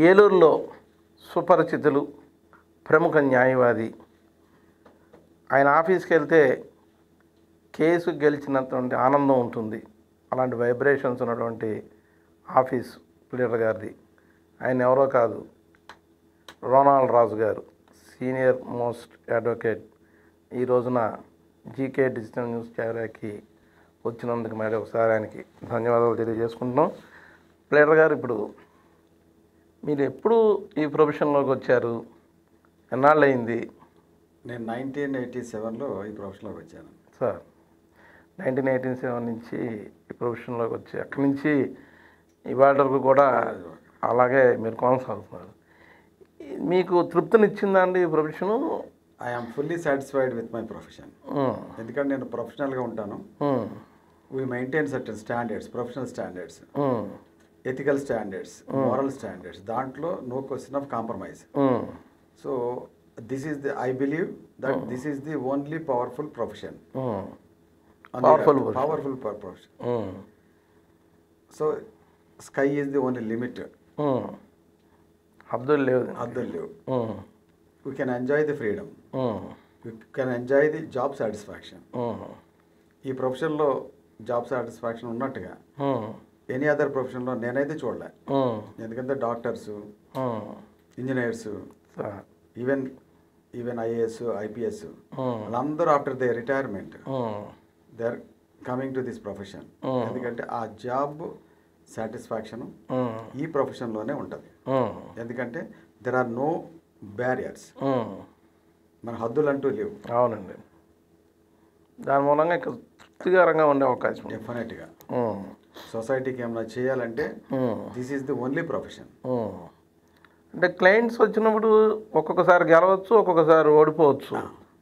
ఏలూరులో సుపరిచితులు, ప్రముఖ న్యాయవాది. ఆయన ఆఫీస్కి వెళ్తే కేసు గెలిచినటువంటి ఆనందం ఉంటుంది. అలాంటి వైబ్రేషన్స్ ఉన్నటువంటి ఆఫీస్ లీడర్ గారిది. ఆయన ఎవరో కాదు, రోనాల్డ్ రాజు గారు, సీనియర్ మోస్ట్ అడ్వకేట్. ఈ రోజున జీకే డిజిటల్ న్యూస్ ఛానల్కి వచ్చినందుకు మరి ఒకసారి ఆయనకి ధన్యవాదాలు తెలియజేసుకుంటున్నాం. లీడర్ గారు, ఇప్పుడు మీరు ఎప్పుడు ఈ ప్రొఫెషన్లోకి వచ్చారు? ఎన్నాళ్ళు అయింది? నేను 1987లో ఈ ప్రొఫెషన్లోకి వచ్చాను సార్. 1987 నుంచి ఈ ప్రొఫెషన్లోకి వచ్చి అక్కడి నుంచి ఇవాళ వరకు కూడా అలాగే మీరు కొనసాగుతున్నారు. మీకు తృప్తినిచ్చిందా అండి ఈ profession? I'm fully satisfied with my profession. ఎందుకంటే నేను ప్రొఫెషనల్గా ఉంటాను. We maintain certain standards, professional standards, ethical standards, moral standards. దాంట్లో no question of compromise. So this is the, I believe that this is the only powerful profession. Powerful profession. So sky is the only limit. హద్దులు లేవు. We can enjoy the freedom. We can enjoy the job satisfaction. ఈ ప్రొఫెషన్లో job satisfaction ఉన్నట్టుగా any other ప్రొఫెషన్లో నేనైతే చూడలే. ఎందుకంటే doctors, engineers, even IAS, IPS వాళ్ళందరూ after they retirement they are coming to this profession. ఎందుకంటే ఆ జాబ్ సాటిస్ఫాక్షన్ ఈ ప్రొఫెషన్లోనే ఉంటుంది. ఎందుకంటే దెర్ ఆర్ నో బ్యారియర్స్, మన హద్దులు అంటూ లేవు. అవునండి. దాని మూలంగా ఇంకా తృప్తికరంగా ఉండే అవకాశం డెఫినెట్గా. సొసైటీకి ఏమైనా చేయాలంటే this is the only profession. అంటే క్లయింట్స్ వచ్చినప్పుడు ఒక్కొక్కసారి గెలవచ్చు, ఒక్కొక్కసారి ఓడిపోవచ్చు.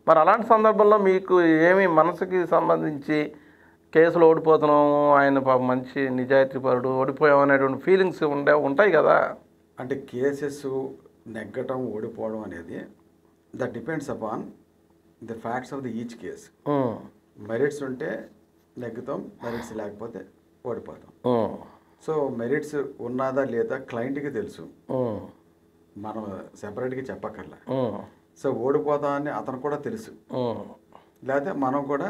మరి అలాంటి సందర్భంలో మీకు ఏమి మనసుకి సంబంధించి కేసులు ఓడిపోతున్నాము, ఆయన మంచి నిజాయితీపరుడు, ఓడిపోయాం అనేటువంటి ఫీలింగ్స్ ఉంటాయి కదా? అంటే కేసెస్ నెగ్గటం, ఓడిపోవడం అనేది that depends upon the facts of the each case. Merits ఉంటే నెగ్గుతాం, మెరిట్స్ లేకపోతే ఓడిపోతాం. సో మెరిట్స్ ఉన్నదా లేదా క్లయింట్కి తెలుసు, మనం సెపరేట్గా చెప్పక్కర్లే. సో ఓడిపోతామని అతను కూడా తెలుసు. లేకపోతే మనం కూడా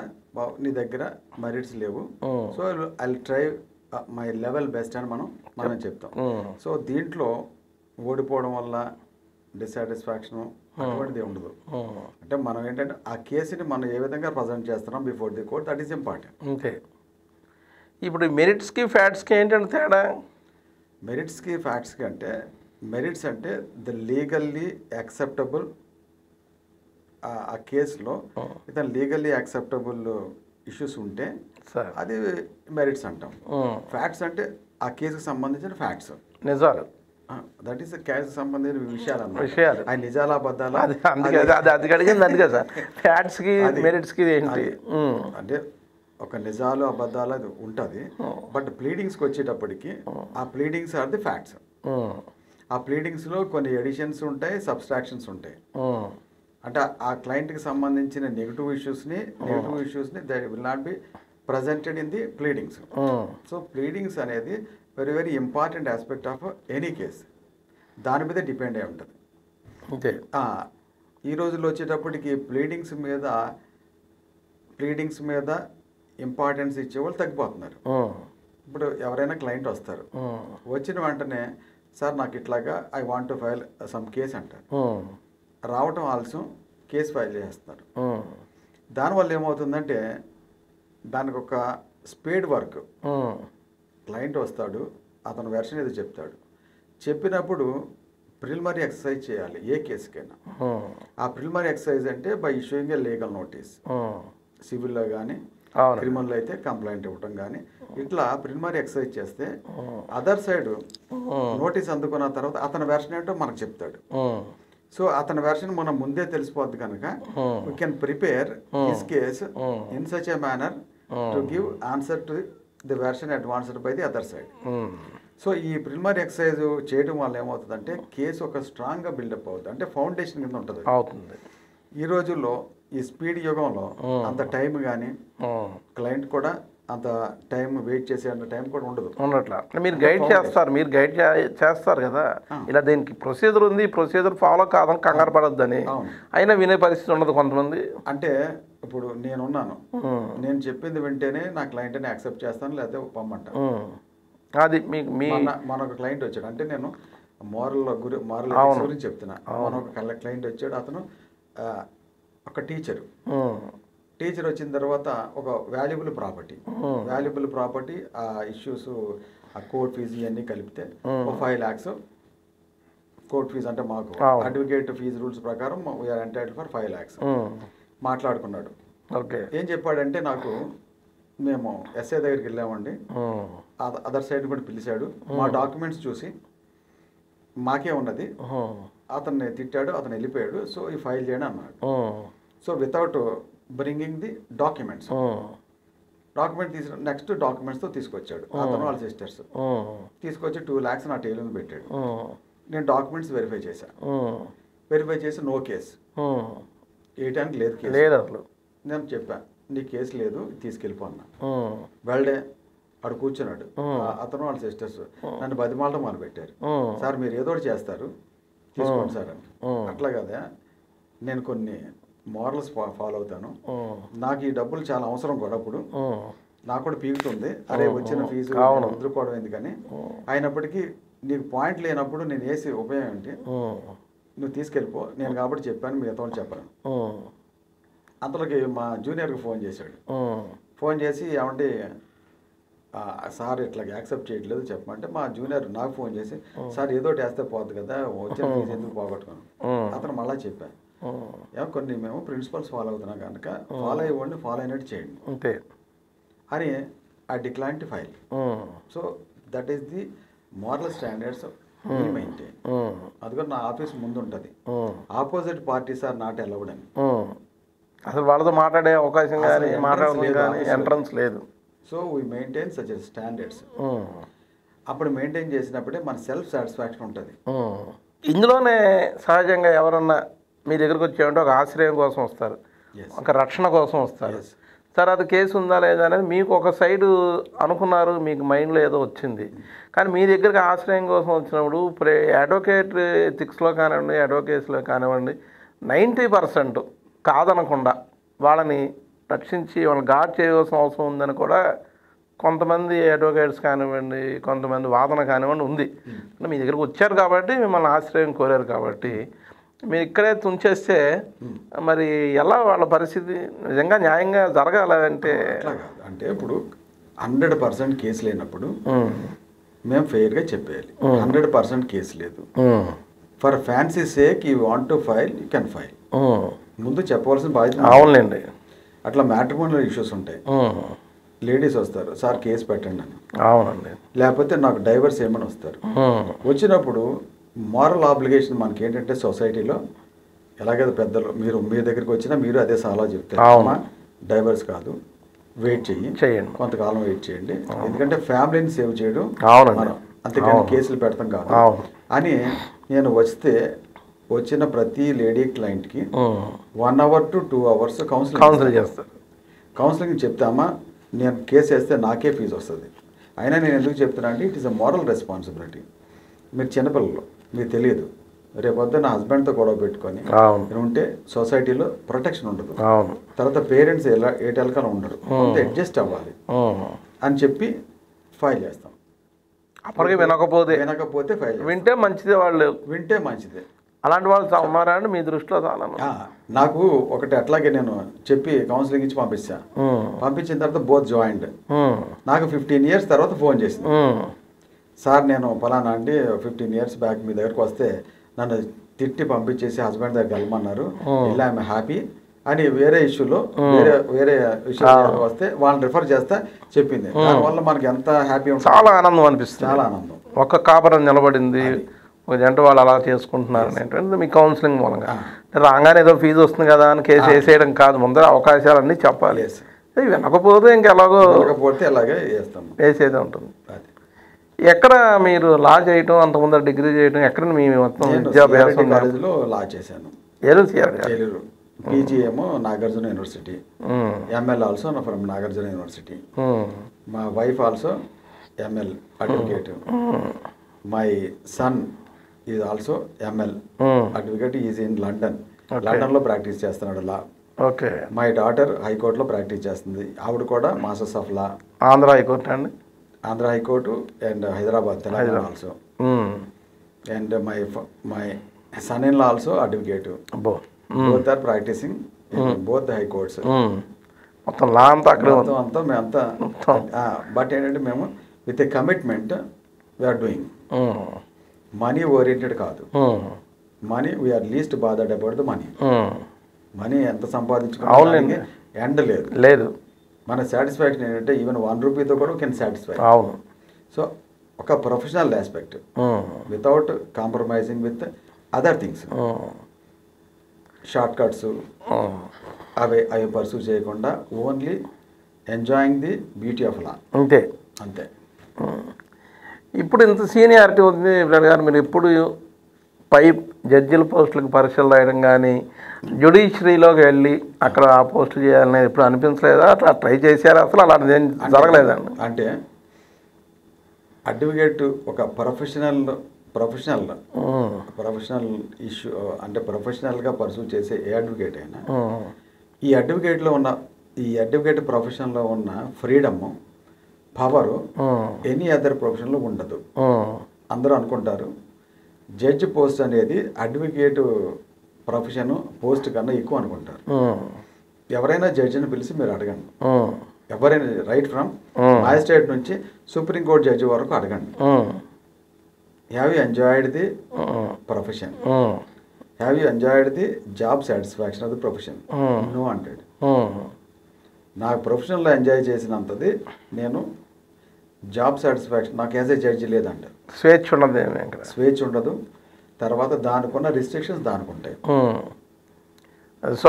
నీ దగ్గర మెరిట్స్ లేవు, so I try my level best అని మనం చెప్తాం. సో దీంట్లో ఓడిపోవడం వల్ల డిస్సాటిస్ఫాక్షన్ అటువంటిది ఉండదు. అంటే మనం ఏంటంటే ఆ కేసుని మనం ఏ విధంగా ప్రజెంట్ చేస్తున్నాం before the court, that is important. అంతే. ఇప్పుడు మెరిట్స్కి ఫ్యాక్ట్స్కి ఏంటంటే తేడా? మెరిట్స్కి ఫ్యాక్ట్స్కి అంటే, మెరిట్స్ అంటే ద లీగల్లీ యాక్సెప్టబుల్, ఆ కేసులో ఇతను లీగల్లీ యాక్సెప్టబుల్ ఇష్యూస్ ఉంటే అది మెరిట్స్ అంటాం. ఫ్యాక్ట్స్ అంటే ఆ కేసుకు సంబంధించిన ఫ్యాక్ట్స్, నిజాలు. దట్ ఈస్ కేసుకు సంబంధించిన విషయాలు. ఆ నిజాల అబద్ధాలు అది అడిగింది అందుకే సార్. ఫ్యాక్ట్స్కి మెరిట్స్కి ఏంటి అంటే ఒక నిజాలు అబద్ధాలు అది ఉంటుంది. బట్ ప్లీడింగ్స్కి వచ్చేటప్పటికి ఆ ప్లీడింగ్స్ ఆర్ ది ఫ్యాక్ట్స్. ఆ ప్లీడింగ్స్లో కొన్ని ఎడిషన్స్ ఉంటాయి, సబ్స్ట్రాక్షన్స్ ఉంటాయి. అంటే ఆ క్లయింట్కి సంబంధించిన నెగిటివ్ ఇష్యూస్ని they will not be presented in the pleadings. So pleadings అనేది very very important aspect of any case. దాని మీద డిపెండ్ అయి ఉంటుంది. అంతే. ఈ రోజుల్లో వచ్చేటప్పటికి ప్లీడింగ్స్ మీద ఇంపార్టెన్స్ ఇచ్చేవాళ్ళు తగ్గిపోతున్నారు. ఇప్పుడు ఎవరైనా క్లయింట్ వస్తారు, వచ్చిన వెంటనే సార్ నాకు ఇట్లాగా I want to file some case అంటారు. రావటం ఆలస్యం, కేసు ఫైల్ చేస్తున్నారు. దానివల్ల ఏమవుతుందంటే దానికి ఒక స్పీడ్ వర్క్. క్లయింట్ వస్తాడు, అతను వెర్షన్ ఏదో చెప్తాడు, చెప్పినప్పుడు ప్రిలిమినరీ ఎక్సర్సైజ్ చేయాలి ఏ కేసుకైనా. ఆ ప్రిలిమినరీ ఎక్సర్సైజ్ అంటే by issuing a legal notice. సివిల్లో కానీ క్రిమినల్ అయితే కంప్లైంట్ ఇవ్వటం కానీ, ఇట్లా ప్రిలిమినరీ ఎక్సర్సైజ్ చేస్తే అదర్ సైడ్ నోటీస్ అందుకున్న తర్వాత అతని వెర్షన్ ఏంటో మనకు చెప్తాడు. సో అతని వెర్షన్ మనం ముందే తెలిసిపోద్ది కనుక we can prepare this case in such a manner to give answer to the version advanced by the other side. So ఈ ప్రిలిమినరీ ఎక్సర్సైజ్ చేయడం వల్ల ఏమవుతుందంటే కేసు ఒక స్ట్రాంగ్గా బిల్డప్ అవుతుంది. అంటే ఫౌండేషన్ కింద ఉంటుంది. ఈ రోజుల్లో ఈ స్పీడ్ యుగంలో అంత టైం కానీ క్లయింట్ కూడా అంత టైం వెయిట్ చేసే అంత టైం కూడా ఉండదు. ఉండట్లా. మీరు గైడ్ చేస్తారు, మీరు గైడ్ చేస్తారు కదా, ఇలా దీనికి ప్రొసీజర్ ఉంది, ప్రొసీజర్ ఫాలో కాదని కంగారు పడొద్దని, అయినా వినే పరిస్థితి ఉండదు కొంతమంది. అంటే ఇప్పుడు నేనున్నాను, నేను చెప్పింది వింటేనే నా క్లయింట్ని యాక్సెప్ట్ చేస్తాను, లేకపోతే పంపమంటాను. అది మీకు మన ఒక క్లయింట్ వచ్చాడు, అంటే నేను మోరల్ గురించి చెప్తున్నా. మన ఒక క్లయింట్ వచ్చాడు, అతను ఒక టీచర్ వచ్చిన తర్వాత ఒక వాల్యుబుల్ ప్రాపర్టీ ఆ ఇష్యూస్, ఆ కోర్ట్ ఫీజు ఇవన్నీ కలిపితే 5 lakhs కోర్ట్ ఫీజు. అంటే మాకు అడ్వకేట్ ఫీజు రూల్స్ ప్రకారం వీఆర్ ఎంటైటిల్ ఫర్ 5 lakhs మాట్లాడుకున్నాడు. ఏం చెప్పాడంటే, నాకు మేము ఎస్ఐ దగ్గరికి వెళ్ళామండి, అదర్ సైడ్ కూడా పిలిచాడు, మా డాక్యుమెంట్స్ చూసి మాకే ఉన్నది, అతన్ని తిట్టాడు, అతను వెళ్ళిపోయాడు, సో ఈ ఫైల్ చేయండి అన్నాడు. So without bringing the documents next డాక్యుమెంట్స్తో తీసుకొచ్చాడు. అతను వాళ్ళ సిస్టర్స్ తీసుకొచ్చి 2 lakhs నా టేబుల్ మీద పెట్టాడు. నేను డాక్యుమెంట్స్ వెరిఫై చేసి నో కేసు వేయటానికి లేదు అసలు. నేను చెప్పాను, నీ కేసు లేదు, తీసుకెళ్ళిపో అన్నా. వెల్డే అక్కడ కూర్చున్నాడు. అతను వాళ్ళ సిస్టర్స్ నన్ను బతిమాలడం మొదలుపెట్టారు. సార్ మీరు ఏదో ఒకటి చేస్తారు, తీసుకోండి సార్ అని. అట్లా కదా, నేను కొన్ని మోరల్స్ ఫాలో అవుతాను. నాకు ఈ డబ్బులు చాలా అవసరం కూడా, అప్పుడు నాకు కూడా పీకుతుంది, అరే వచ్చిన ఫీజు వదులుకోవడం ఎందుకని. అయినప్పటికీ నీకు పాయింట్ లేనప్పుడు నేను వేసి ఉపయోగం ఏంటి, నువ్వు తీసుకెళ్ళిపో, నేను కాబట్టి చెప్పాను, మిగతా వాళ్ళు చెప్పను. అంతలోకి మా జూనియర్కి ఫోన్ చేశాడు. ఫోన్ చేసి ఏమంటే సార్ ఇట్లా యాక్సెప్ట్ చేయట్లేదు చెప్పమంటే, మా జూనియర్ నాకు ఫోన్ చేసి, సార్ ఏదో వేస్తే పోద్ది కదా, వచ్చిన ఫీజు ఎందుకు పోగొట్టుకున్నాను. అతను మళ్ళీ చెప్పాను, కొన్ని మేము ప్రిన్సిపల్స్ ఫాలో అవుతున్నాం కనుక ఫాలో అవ్వండి, ఫాలో అయినట్టు చేయండి అంతే అని I decline to file. So that is the moral standards maintain. అది కూడా నా ఆఫీస్ ముందు ఉంటుంది. Opposite parties are not allowed అని. అసలు వాళ్ళతో మాట్లాడే అవకాశం కానీ ఎంట్రన్స్ లేదు. So we maintain such standards. అప్పుడు మెయింటైన్ చేసినప్పుడే మన సెల్ఫ్ సాటిస్ఫాక్షన్ ఉంటుంది. ఇందులోనే సహజంగా ఎవరన్నా మీ దగ్గరకు వచ్చేమంటే ఒక ఆశ్రయం కోసం వస్తారు, ఒక రక్షణ కోసం వస్తారు. సార్ అది కేసు ఉందా లేదా అనేది మీకు ఒక సైడు అనుకున్నారు, మీకు మైండ్లో ఏదో వచ్చింది. కానీ మీ దగ్గరికి ఆశ్రయం కోసం వచ్చినప్పుడు అడ్వకేట్ ఎథిక్స్లో కానివ్వండి, అడ్వకేట్స్లో కానివ్వండి, 90% కాదనకుండా వాళ్ళని రక్షించి వాళ్ళని గార్డ్ చేయవలసిన అవసరం ఉందని కూడా కొంతమంది అడ్వకేట్స్ కానివ్వండి, కొంతమంది వాదన కానివ్వండి ఉంది. మీ దగ్గరికి వచ్చారు కాబట్టి, మిమ్మల్ని ఆశ్రయం కోరారు కాబట్టి, మీరు ఇక్కడే తుంచేస్తే మరి ఎలా వాళ్ళ పరిస్థితి నిజంగా న్యాయంగా జరగాలంటే? అంటే ఇప్పుడు 100% కేసు లేనప్పుడు మేము ఫెయిర్గా చెప్పేయాలి. 100% కేసు లేదు, for fancy sake you want to file, you can file. ముందు చెప్పవలసిన బాధ్యత. అవునండి. అట్లా మ్యాట్రిమోనియల్ ఇష్యూస్ ఉంటాయి, లేడీస్ వస్తారు, సార్ కేసు పెట్టండి అని. అవునండి. లేకపోతే నాకు డైవర్స్ ఏమని వస్తారు. వచ్చినప్పుడు మారల్ ఆబ్లిగేషన్ మనకి ఏంటంటే, సొసైటీలో ఎలాగైతే పెద్దలు మీరు మీ దగ్గరికి వచ్చినా మీరు అదే సలహా చెప్తారు, డైవర్స్ కాదు, వెయిట్ చేయండి, కొంతకాలం వెయిట్ చేయండి, ఎందుకంటే ఫ్యామిలీని సేవ్ చేయడం మనం, అంతేకాని కేసులు పెడతాం కాదు అని. నేను వచ్చిన ప్రతి లేడీ క్లయింట్కి 1 hour to 2 hours కౌన్సిలింగ్ చేస్తాను. కౌన్సిలింగ్ చెప్తామా, నేను కేసు వేస్తే నాకే ఫీజు వస్తుంది. అయినా నేను ఎందుకు చెప్తున్నా అంటే, it is a moral responsibility. మీరు చిన్నపిల్లలు, మీకు తెలియదు, రేపొద్దు నా హస్బెండ్తో గొడవ పెట్టుకొని ఉంటే సొసైటీలో ప్రొటెక్షన్ ఉండదు. తర్వాత పేరెంట్స్ ఏటెలకలు ఉండరు, అడ్జస్ట్ అవ్వాలి అని చెప్పి ఫైల్ చేస్తాం. అప్పటికి వినకపోతే ఫైల్ వింటే మంచిదే, వాళ్ళు వింటే మంచిదే. అలాంటి వాళ్ళు ఉన్నారా అండి మీ దృష్టిలో? చాలా నాకు ఒకటి అట్లాగే నేను చెప్పి కౌన్సిలింగ్ ఇచ్చి పంపించిన తర్వాత బోత్ జాయింట్. నాకు 15 years తర్వాత ఫోన్ చేసింది, సార్ నేను ఫలానా అండి 15 years బ్యాక్ మీ దగ్గరకు వస్తే నన్ను తిట్టి పంపించేసి హస్బెండ్ దగ్గరికి వెళ్ళమన్నారు, ఇలా ఐఎమ్ హ్యాపీ అని వేరే ఇష్యూలో వేరే విషయాలు వస్తే వాళ్ళని రిఫర్ చేస్తా చెప్పింది. దానివల్ల మనకి ఎంత హ్యాపీ ఉంటుంది, చాలా ఆనందం అనిపిస్తుంది. చాలా ఆనందం. ఒక్క కాపురం నిలబడింది, ఒక జంట వాళ్ళు అలా చేసుకుంటున్నారు అనేటువంటి మీ కౌన్సిలింగ్ మూలంగా. రాగానే ఏదో ఫీజు వస్తుంది కదా అని కేసు వేసేయడం కాదు, ముందర అవకాశాలన్నీ చెప్పాలి. వినకపోతే ఇంకెలాగో అలాగే వేసేది ఉంటుంది. ఎక్కడ మీరు లా చేయటం, అంతకుముందర డిగ్రీ చేయటం, ఎక్కడ మీ మొత్తం విద్యాభ్యాసం? కాలేజీలో లా చేశాను. ఏలూరు పీజీ ఏమో Nagarjuna university, ML also from Nagarjuna university. మా wife also ML advocate. My son is also ML advocate, is in London. లండన్లో ప్రాక్టీస్ చేస్తున్నాడు లా. ఓకే. మై డాటర్ హైకోర్టులో ప్రాక్టీస్ చేస్తుంది, ఆవిడ కూడా masters of law. Andhra high court అండి? Andhra high court and Hyderabad, Telangana also. And my son in law also advocate. Both are practicing both the high courts. మొత్తం law అంతా అక్కడ అంతా మేమంతా. బట్ ఏంటంటే మేము with a commitment we're doing. Money oriented కాదు. Money we're least bothered about the money. Money ఎంత సంపాదించుకోవాలి ఎండ్ లేదు. మన సాటిస్ఫాక్షన్ ఏంటంటే ఈవెన్ 1 రూపీతో కూడా కెన్ సాటిస్ఫై. అవును. సో ఒక professional aspect without compromising with other things. Short cuts అవి పర్సూ చేయకుండా only enjoying the beauty of law. అంతే. ఇప్పుడు ఇంత సీనియారిటీ ఉంది గారు, మీరు ఎప్పుడు పై జడ్జిల పోస్టులకు పరీక్షలు రాయడం కానీ జ్యుడిషియరీలోకి వెళ్ళి అక్కడ ఆ పోస్టులు చేయాలనేది ఎప్పుడు అనిపించలేదా? అట్లా ట్రై చేశారా? అసలు అలాంటిది ఏం జరగలేదండి? అంటే అడ్వకేట్ ఒక ప్రొఫెషనల్ ఇష్యూ, అంటే ప్రొఫెషనల్గా పర్సూ చేసే ఏ అడ్వకేట్ అయినా ఈ అడ్వకేట్ ప్రొఫెషన్లో ఉన్న ఫ్రీడమ్, పవరు ఎనీ అదర్ ప్రొఫెషన్లో ఉండదు. అందరూ అనుకుంటారు జడ్జి పోస్ట్ అనేది అడ్వకేట్ ప్రొఫెషన్ పోస్ట్ కన్నా ఎక్కువ అనుకుంటారు. ఎవరైనా జడ్జిని పిలిచి మీరు అడగండి, ఎవరైనా రైట్ ఫ్రమ్ మ్యాజిస్ట్రేట్ నుంచి సుప్రీంకోర్టు జడ్జి వరకు అడగండి. Have you enjoyed the profession? Have you enjoyed the job satisfaction of the profession? No అంటాడు. నాకు ప్రొఫెషన్లో ఎంజాయ్ చేసినంతది నేను జాబ్ సాటిస్ఫాక్షన్ నాకు యాజ్ ఏ జడ్జి లేదంట. స్వేచ్ఛ ఉండదు. తర్వాత దానికున్న రిస్ట్రిక్షన్స్ దానికి ఉంటాయి. సో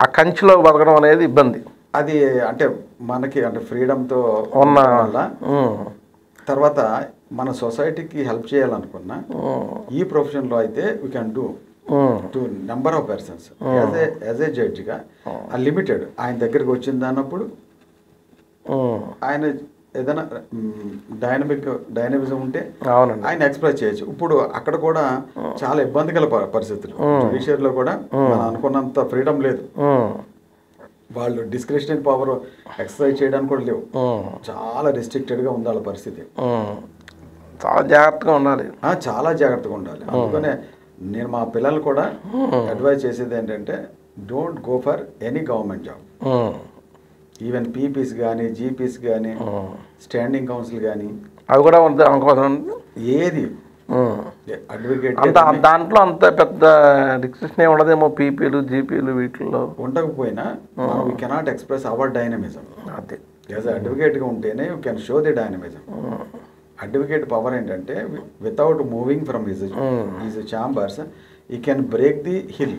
ఆ కంచిలో బతకడం అనేది ఇబ్బంది. అది అంటే మనకి అంటే ఫ్రీడమ్తో ఉన్న వల్ల తర్వాత మన సొసైటీకి హెల్ప్ చేయాలనుకున్నా ఈ ప్రొఫెషన్లో అయితే we can do to number of persons. As a జడ్జిగా లిమిటెడ్ ఆయన దగ్గరికి వచ్చింది అన్నప్పుడు ఆయన ఏదైనా డైనమిజం ఉంటే ఆయన ఎక్స్ప్రెస్ చేయొచ్చు. ఇప్పుడు అక్కడ కూడా చాలా ఇబ్బందికర పరిస్థితులు. జ్యుడిషియరీలో కూడా మనం అనుకున్నంత ఫ్రీడమ్ లేదు. వాళ్ళు డిస్క్రిషనరీ పవర్ ఎక్సర్సైజ్ చేయడానికి కూడా లేవు. చాలా రిస్ట్రిక్టెడ్గా ఉంది వాళ్ళ పరిస్థితి. చాలా జాగ్రత్తగా ఉండాలి. చాలా జాగ్రత్తగా ఉండాలి. అందుకనే నేను మా పిల్లలు కూడా అడ్వైజ్ చేసేది ఏంటంటే don't go for any government job. Even PPs కానీ జీపీస్ కానీ స్టాండింగ్ కౌన్సిల్ కానీ అవి కూడా ఏది అడ్వకేట్ దాంట్లో అంత పెద్ద డిస్కషన్ ఉండదేమో. పీపీలు జీపీలు వీటిల్లో ఉండకపోయినా we cannot express our dynamism. అదే యాజ్ అడ్వకేట్గా ఉంటేనే you can show the dynamism. Advocate power ఏంటంటే without moving from his chambers he can break the hill.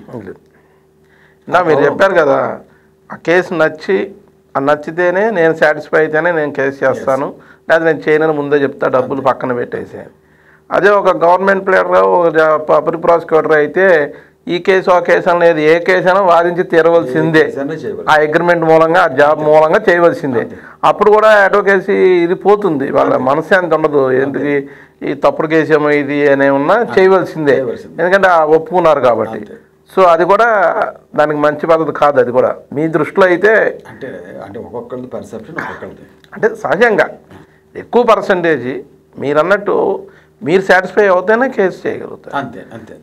మీరు చెప్పారు కదా, ఆ కేసు నచ్చితేనే నేను సాటిస్ఫై అయితేనే నేను కేసు చేస్తాను, లేదా నేను చేయనని ముందే చెప్తా, డబ్బులు పక్కన పెట్టేసి. అదే ఒక గవర్నమెంట్ ప్లేయర్గా ఒక పబ్లిక్ ప్రాసిక్యూటర్ అయితే ఈ కేసు ఆ కేసు అనేది ఏ కేసు అయినా వాదించి తీరవలసిందే. ఆ అగ్రిమెంట్ మూలంగా ఆ జాబ్ మూలంగా చేయవలసిందే. అప్పుడు కూడా అడ్వకేసీ ఇది పోతుంది, వాళ్ళ మనశ్శాంతి ఉండదు. ఎందుకు ఈ తప్పుడు కేసు ఏమో ఇది అనే ఉన్నా చేయవలసిందే, ఎందుకంటే ఒప్పుకున్నారు కాబట్టి. సో అది కూడా దానికి మంచి పద్ధతి కాదు. అది కూడా మీ దృష్టిలో అయితే అంటే ఒక్కొక్కరి పర్సెప్షన్ ఒక్కొక్కరిది. అంటే సహజంగా ఎక్కువ పర్సంటేజ్ మీరు అన్నట్టు మీరు సాటిస్ఫై అవుతేనే కేసు చేయగలుగుతారు. అంతే అంతే.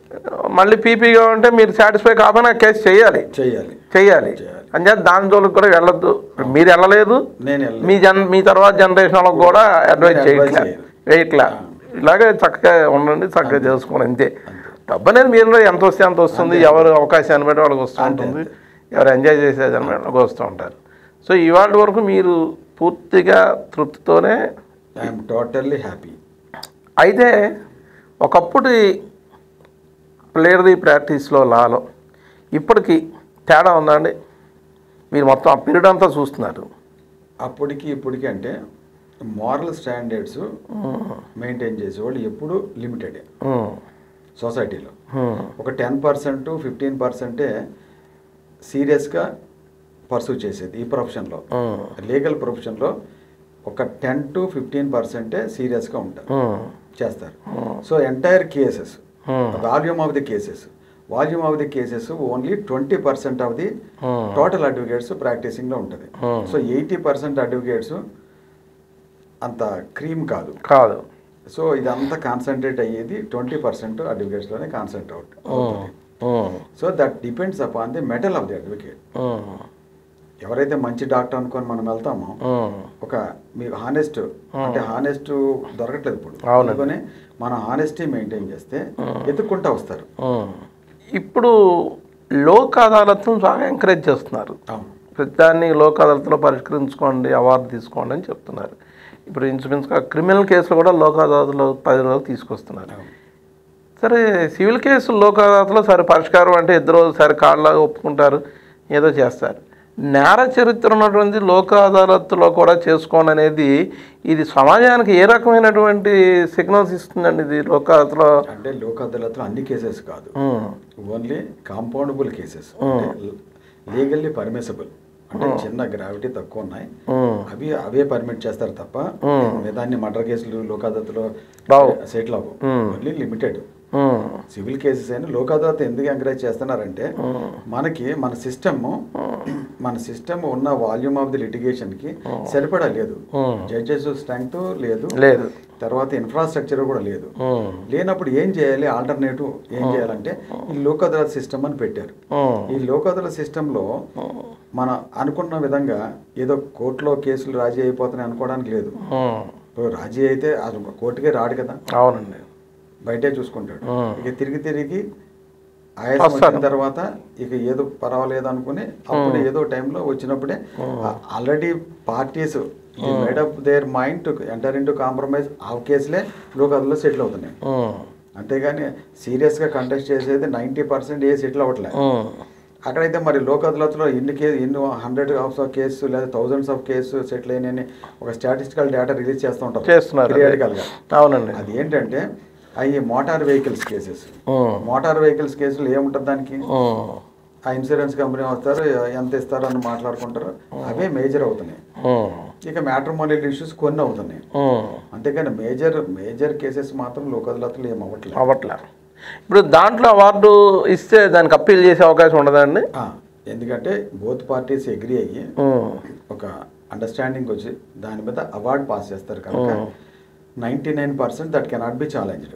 మళ్ళీ పీపీగా ఉంటే మీరు సాటిస్ఫై కాకపోయినా కేసు చేయాలి. అంటే దాని జోలికి కూడా వెళ్ళొద్దు. మీరు వెళ్ళలేదు, మీ తర్వాత జనరేషన్ వాళ్ళకి కూడా అడ్వైజ్ వేయట్లా. ఇలాగే చక్కగా ఉండండి, చక్కగా చేసుకోండి, అంతే. డబ్బు అనేది మీరు ఎంత వస్తే అంత వస్తుంది. ఎవరు అవకాశాన్ని బట్టి వాళ్ళకి వస్తూ ఉంటుంది, ఎవరు ఎంజాయ్ చేసేదాన్ని బట్టి వాళ్ళకి వస్తూ ఉంటారు. సో ఇవాళ వరకు మీరు పూర్తిగా తృప్తితోనే ఐఎమ్ టోటల్లీ హ్యాపీ. అయితే ఒకప్పుడు ప్లేయర్ది ప్రాక్టీస్లో లాలో ఇప్పటికి తేడా ఉందండి? మీరు మొత్తం ఆ పీరియడ్ అంతా చూస్తున్నారు. అప్పటికి ఇప్పటికి అంటే మారల్ స్టాండర్డ్స్ మెయింటైన్ చేసేవాళ్ళు ఎప్పుడు లిమిటెడే సొసైటీలో. ఒక 10% 15% సీరియస్గా పర్సూ చేసేది ఈ ప్రొఫెషన్లో. లీగల్ ప్రొఫెషన్లో ఒక 10 to 15% సీరియస్గా ఉంటారు, చేస్తారు. So entire cases, volume of the cases only 20% of the total advocates ప్రాక్టీసింగ్లో ఉంటుంది. సో 80% అడ్వకేట్స్ అంత క్రీమ్ కాదు. సో ఇదంతా కాన్సన్ట్రేట్ అయ్యేది 20% అడ్వకేట్స్లోనే కాన్సన్ట్రేట్ అవుతుంది. So that depends upon the metal of the advocate. ఎవరైతే మంచి డాక్టర్ అనుకొని మనం వెళ్తామో, ఒక మీకు హానెస్ట్ అంటే హానెస్ట్ దొరకట్లేదు ఇప్పుడు, అందుకని మనం హానెస్టీ మెయింటైన్ చేస్తే ఎత్తుక్కుంటూ వస్తారు. ఇప్పుడు లోక్ అదాలత్ను బాగా ఎంకరేజ్ చేస్తున్నారు. ప్రతిదాన్ని లోక్ అదాలత్లో పరిష్కరించుకోండి, అవార్డు తీసుకోండి అని చెప్తున్నారు. ఇప్పుడు ఇన్సూరెన్స్గా క్రిమినల్ కేసులు కూడా లోక్ అదాలత్లో 10 రోజులు తీసుకొస్తున్నారు. సరే సివిల్ కేసులు లోక్ అదాలత్లో సరే పరిష్కారం అంటే ఇద్దరు సరే కాళ్ళలాగా ఒప్పుకుంటారు, ఏదో చేస్తారు. నేర చరిత్ర ఉన్నటువంటి లోక్ అదాలత్లో కూడా చేసుకోండి అనేది ఇది సమాజానికి ఏ రకమైనటువంటి సిగ్నల్స్ ఇస్తుందండి ఇది లోక్ అదాలత్లో? అంటే లోక్ అదాలత్లో అన్ని కేసెస్ కాదు, only compoundable cases, legally permissible, అంటే చిన్న గ్రావిటీ తక్కువ ఉన్నాయి, అవే పర్మిట్ చేస్తారు తప్ప దాన్ని మర్డర్ కేసులు లోక్ అదాలత్లో సెటిల్ అవ్వవు, ఓన్లీ లిమిటెడ్. సివిల్ కేసెస్ అయినా లోక్ అదాలత్ ఎందుకు ఎంకరేజ్ చేస్తున్నారంటే మనకి మన సిస్టమ్ ఉన్న వాల్యూమ్ ఆఫ్ ది లిటిగేషన్కి సరిపడా లేదు, జడ్జెస్ స్ట్రెంగ్త్ లేదు, తర్వాత ఇన్ఫ్రాస్ట్రక్చర్ కూడా లేదు. లేనప్పుడు ఏం చేయాలి, ఆల్టర్నేటివ్ ఏం చేయాలంటే ఈ లోక్ అదాలత్ సిస్టమ్ అని పెట్టారు. ఈ లోక్ అదాలత్ సిస్టంలో మనం అనుకున్న విధంగా ఏదో కోర్టులో కేసులు రాజీ అయిపోతున్నాయి అనుకోవడానికి లేదు. ఇప్పుడు రాజీ అయితే అది కోర్టుకే రాడు కదా, అవునండి, బయటే చూసుకుంటాడు. ఇక తిరిగి ఆయాసం వచ్చిన తర్వాత ఇక ఏదో పర్వాలేదు అనుకుని అప్పుడు ఏదో టైంలో వచ్చినప్పుడే already parties made up their mind to enter in to compromise ఆ కేసులే లోక్ అదాలత్లో సెటిల్ అవుతున్నాయి. అంతేగాని సీరియస్గా కంటెస్ట్ చేసేది 90% ఏ సెటిల్ అవ్వట్లేదు. అక్కడైతే మరి లోక్ అదాలత్లో ఎన్ని 100 ఆఫ్ కేసు లేదా థౌజండ్స్ ఆఫ్ కేసు సెటిల్ అయినాయని ఒక స్టాటిస్టికల్ డేటా రిలీజ్ చేస్తూ ఉంటారు పీరియాడికల్గా. అవునండి, అది ఏంటంటే అవి మోటార్ వెహికల్స్ కేసులు ఏముంటుంది దానికి, ఆ ఇన్సూరెన్స్ కంపెనీ వస్తారు, ఎంత ఇస్తారు అని మాట్లాడుకుంటారు, అవే మేజర్ అవుతున్నాయి. ఇక మ్యాట్రిమోనియల్ ఇష్యూస్ కొన్ని అవుతున్నాయి, అంతేకాని మేజర్ కేసెస్ మాత్రం లోక్ అదాలత్లో ఏం అవ్వట్లేదు. ఇప్పుడు దాంట్లో అవార్డు ఇస్తే దానికి అప్పీల్ చేసే అవకాశం ఉండదండి? ఎందుకంటే బోత్ పార్టీస్ అగ్రీ అయ్యి ఒక అండర్స్టాండింగ్ వచ్చి దాని మీద అవార్డు పాస్ చేస్తారు కనుక 99% that cannot be challenged.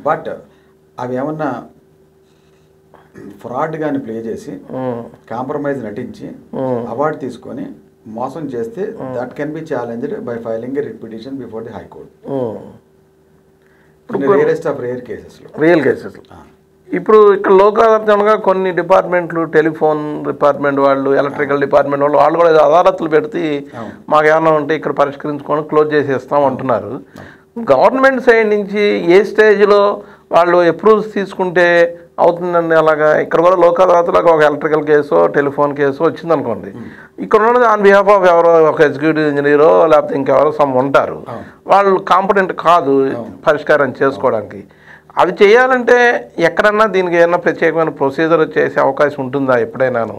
But అవి ఏమన్నా ఫ్రాడ్ గాని ప్లే చేసి కాంప్రమైజ్ నటించి అవార్డు తీసుకొని మోసం చేస్తే that can be challenged by filing a writ petition before the high court. Rarest of real cases. ఇప్పుడు ఇక్కడ లోక్ అదాలత్ అనగా కొన్ని డిపార్ట్మెంట్లు, టెలిఫోన్ డిపార్ట్మెంట్ వాళ్ళు, ఎలక్ట్రికల్ డిపార్ట్మెంట్ వాళ్ళు కూడా అదాలత్లు పెడితే మాకు ఏమైనా ఉంటే ఇక్కడ పరిష్కరించుకొని క్లోజ్ చేసేస్తాం అంటున్నారు. గవర్నమెంట్ సైడ్ నుంచి ఏ స్టేజ్లో వాళ్ళు అప్రూవ్స్ తీసుకుంటే అవుతుందండి? అలాగా ఇక్కడ కూడా లోక్ అదాలత్లో ఒక ఎలక్ట్రికల్ కేసు, టెలిఫోన్ కేసు వచ్చిందనుకోండి, ఇక్కడ ఉన్నది ఆన్ బిహాఫ్ ఆఫ్ ఎవరో ఒక ఎగ్జిక్యూటివ్ ఇంజనీరో లేకపోతే ఇంకెవరో సమ్ ఉంటారు, వాళ్ళు కాంపిటెంట్ కాదు పరిష్కారం చేసుకోవడానికి. అది చేయాలంటే ఎక్కడన్నా దీనికి ఏమన్నా ప్రత్యేకమైన ప్రొసీజర్ చేసే అవకాశం ఉంటుందా ఎప్పుడైనాను?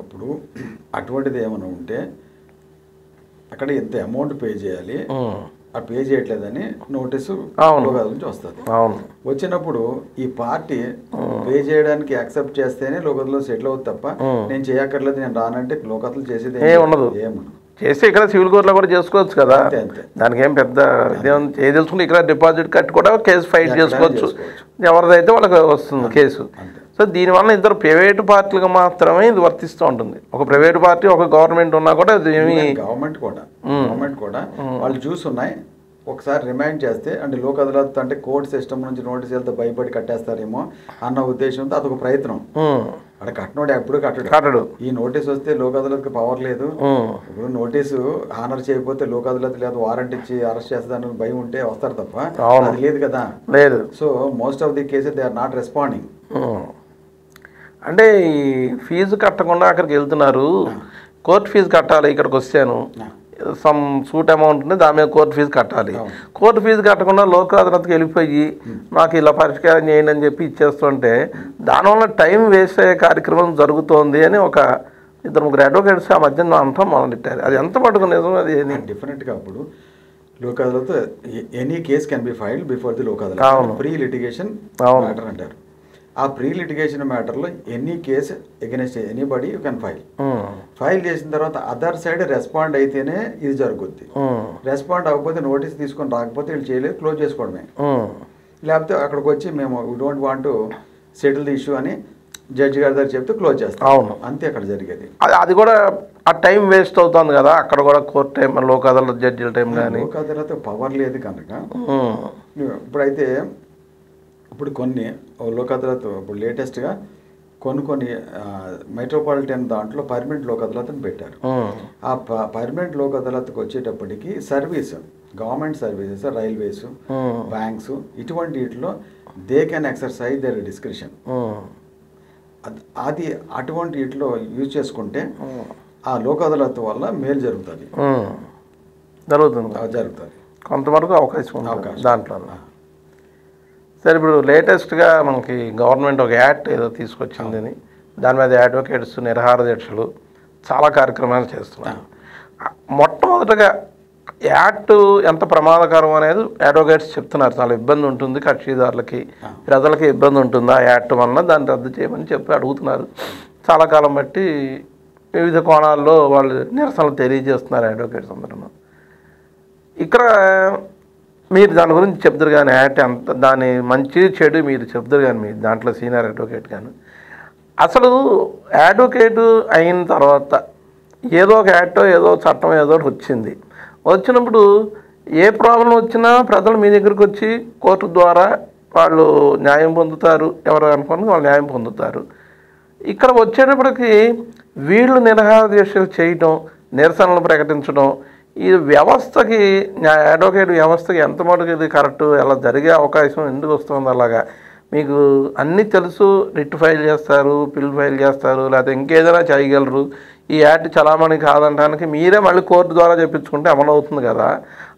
అప్పుడు అటువంటిది ఏమైనా ఉంటే అక్కడ ఎంత అమౌంట్ పే చేయాలి, ఆ పే చేయట్లేదని నోటీసు నుంచి వస్తుంది. వచ్చినప్పుడు ఈ పార్టీ పే చేయడానికి యాక్సెప్ట్ చేస్తేనే లోకల్లో సెటిల్ అవుతుంది తప్ప నేను చేయక్కర్లేదు నేను రానంటే లోకల్లో చేసేది ఏముండదు. చేస్తే ఇక్కడ సివిల్ కోర్టులో కూడా చేసుకోవచ్చు కదా, దానికి ఏం పెద్ద ఏ తెలుసుకుంటే ఇక్కడ డిపాజిట్ కట్టి కూడా కేసు ఫైట్ చేసుకోవచ్చు, ఎవరిదైతే వాళ్ళకి వస్తుంది కేసు. సో దీనివల్ల ఇద్దరు ప్రైవేటు పార్టీలకు మాత్రమే ఇది వర్తిస్తూ ఉంటుంది. ఒక ప్రైవేటు పార్టీ ఒక గవర్నమెంట్ ఉన్నా కూడా గవర్నమెంట్ కూడా వాళ్ళు చూస్తున్నాయి. ఒకసారి రిమైండ్ చేస్తే అంటే లోక్ అదాలత్ అంటే కోర్టు సిస్టమ్ నుంచి నోటీస్ వెళ్తే భయపడి కట్టేస్తారేమో అన్న ఉద్దేశంతో అదొక ప్రయత్నం. అక్కడ కట్టనోడు ఎప్పుడు కట్టడు. ఈ నోటీస్ వస్తే లోక్ అదాలత్కి పవర్ లేదు. ఇప్పుడు నోటీసు ఆనర్ చేయకపోతే లోక్ అదాలత్ లేదు వారెంట్ ఇచ్చి అరెస్ట్ చేస్తారని భయం ఉంటే వస్తారు తప్ప అది లేదు కదా. So most of the cases they are not responding. అంటే ఈ ఫీజు కట్టకుండా అక్కడికి వెళ్తున్నారు, కోర్టు ఫీజు కట్టాలి, ఇక్కడికి వచ్చాను, సమ్ సూట్ అమౌంట్ ఉంది, దాని మీద కోర్టు ఫీజు కట్టాలి. కోర్టు ఫీజు కట్టకుండా లోక్ అదాలత్కి వెళ్ళిపోయి నాకు ఇలా పరిష్కారం చేయండి అని చెప్పి ఇచ్చేస్తుంటే దానివల్ల టైం వేస్ట్ అయ్యే కార్యక్రమం జరుగుతోంది అని ఒక 2-3 అడ్వకేట్స్ ఆ మధ్యన అంతా మొదలెట్టారు. అది ఎంత మటుకు నిజం? అది డెఫినెట్గా అప్పుడు Lok Adalat any case can be filed before the Lok Adalat, pre litigation matter అంటారు. ఆ ప్రీ లిటిగేషన్ మ్యాటర్లో any case against anybody you can file చేసిన తర్వాత అదర్ సైడ్ రెస్పాండ్ అయితేనే ఇది జరుగుద్ది. రెస్పాండ్ అవ్వకపోతే నోటీస్ తీసుకొని రాకపోతే వీళ్ళు చేయలేదు, క్లోజ్ చేసుకోవడమే. లేకపోతే అక్కడికి వచ్చి మేము we don't want to settle the issue అని జడ్జి గారి దగ్గర చెప్తే క్లోజ్ చేస్తాం. అవును, అంతే అక్కడ జరిగేది. అది కూడా ఆ టైం వేస్ట్ అవుతుంది కదా అక్కడ కూడా, కోర్టు టైం, లోక్ అదాలత్ జడ్జిల టైం. కానీ లోక్ అదాలత్ పవర్ లేదు కనుక ఇప్పుడైతే ఇప్పుడు కొన్ని లోక్ అదాలత్ ఇప్పుడు లేటెస్ట్గా కొన్ని మెట్రోపాలిటన్ దాంట్లో పర్మనెంట్ లోక్ అదాలత్ని పెట్టారు. ఆ పర్మనెంట్ లోక్ అదాలత్కి వచ్చేటప్పటికి service, government services, railways, banks, ఇటువంటి వీటిలో they can exercise their description. అది అటువంటి వీటిలో యూజ్ చేసుకుంటే ఆ లోక్ అదాలత్ వల్ల మేలు జరుగుతుంది. కొంతవరకు అవకాశం ఉంది దాంట్లో. సరే, ఇప్పుడు లేటెస్ట్గా మనకి గవర్నమెంట్ ఒక యాక్ట్ ఏదో తీసుకొచ్చిందని దాని మీద అడ్వకేట్స్ నిరాహార దీక్షలు చాలా కార్యక్రమాలు చేస్తున్నారు. మొట్టమొదటగా యాక్ట్ ఎంత ప్రమాదకరం అనేది అడ్వకేట్స్ చెప్తున్నారు. చాలా ఇబ్బంది ఉంటుంది కక్షిదారులకి, ప్రజలకి ఇబ్బంది ఉంటుంది ఆ యాక్ట్ వలన, దాన్ని రద్దు చేయమని చెప్పి అడుగుతున్నారు. చాలా కాలం బట్టి వివిధ కోణాల్లో వాళ్ళు నిరసనలు తెలియజేస్తున్నారు అడ్వకేట్స్ అందరూ. ఇక్కడ మీరు దాని గురించి చెప్తారు కానీ యాక్ట్ అంత దాని మంచి చెడు మీరు చెప్తారు కానీ మీరు దాంట్లో సీనియర్ అడ్వకేట్ కానీ అసలు అడ్వకేటు అయిన తర్వాత ఏదో ఒక యాక్టో ఏదో చట్టం ఏదో ఒకటి వచ్చింది. వచ్చినప్పుడు ఏ ప్రాబ్లం వచ్చినా ప్రజలు మీ దగ్గరికి వచ్చి కోర్టు ద్వారా వాళ్ళు న్యాయం పొందుతారు, ఎవరు అనుకోని వాళ్ళు న్యాయం పొందుతారు. ఇక్కడ వచ్చేటప్పటికి వీళ్ళు నిరాహార దీక్షలు చేయటం, నిరసనలు ప్రకటించడం, ఈ వ్యవస్థకి అడ్వకేట్ వ్యవస్థకి ఎంత మటుకు ఇది కరెక్ట్, ఎలా జరిగే అవకాశం ఎందుకు వస్తుంది? అలాగా మీకు అన్నీ తెలుసు, రిట్ ఫైల్ చేస్తారు, పిల్ ఫైల్ చేస్తారు, లేకపోతే ఇంకేదైనా చేయగలరు. ఈ యాక్ట్ చలామణి కాదనడానికి మీరే మళ్ళీ కోర్టు ద్వారా చెప్పించుకుంటే అమలు అవుతుంది కదా.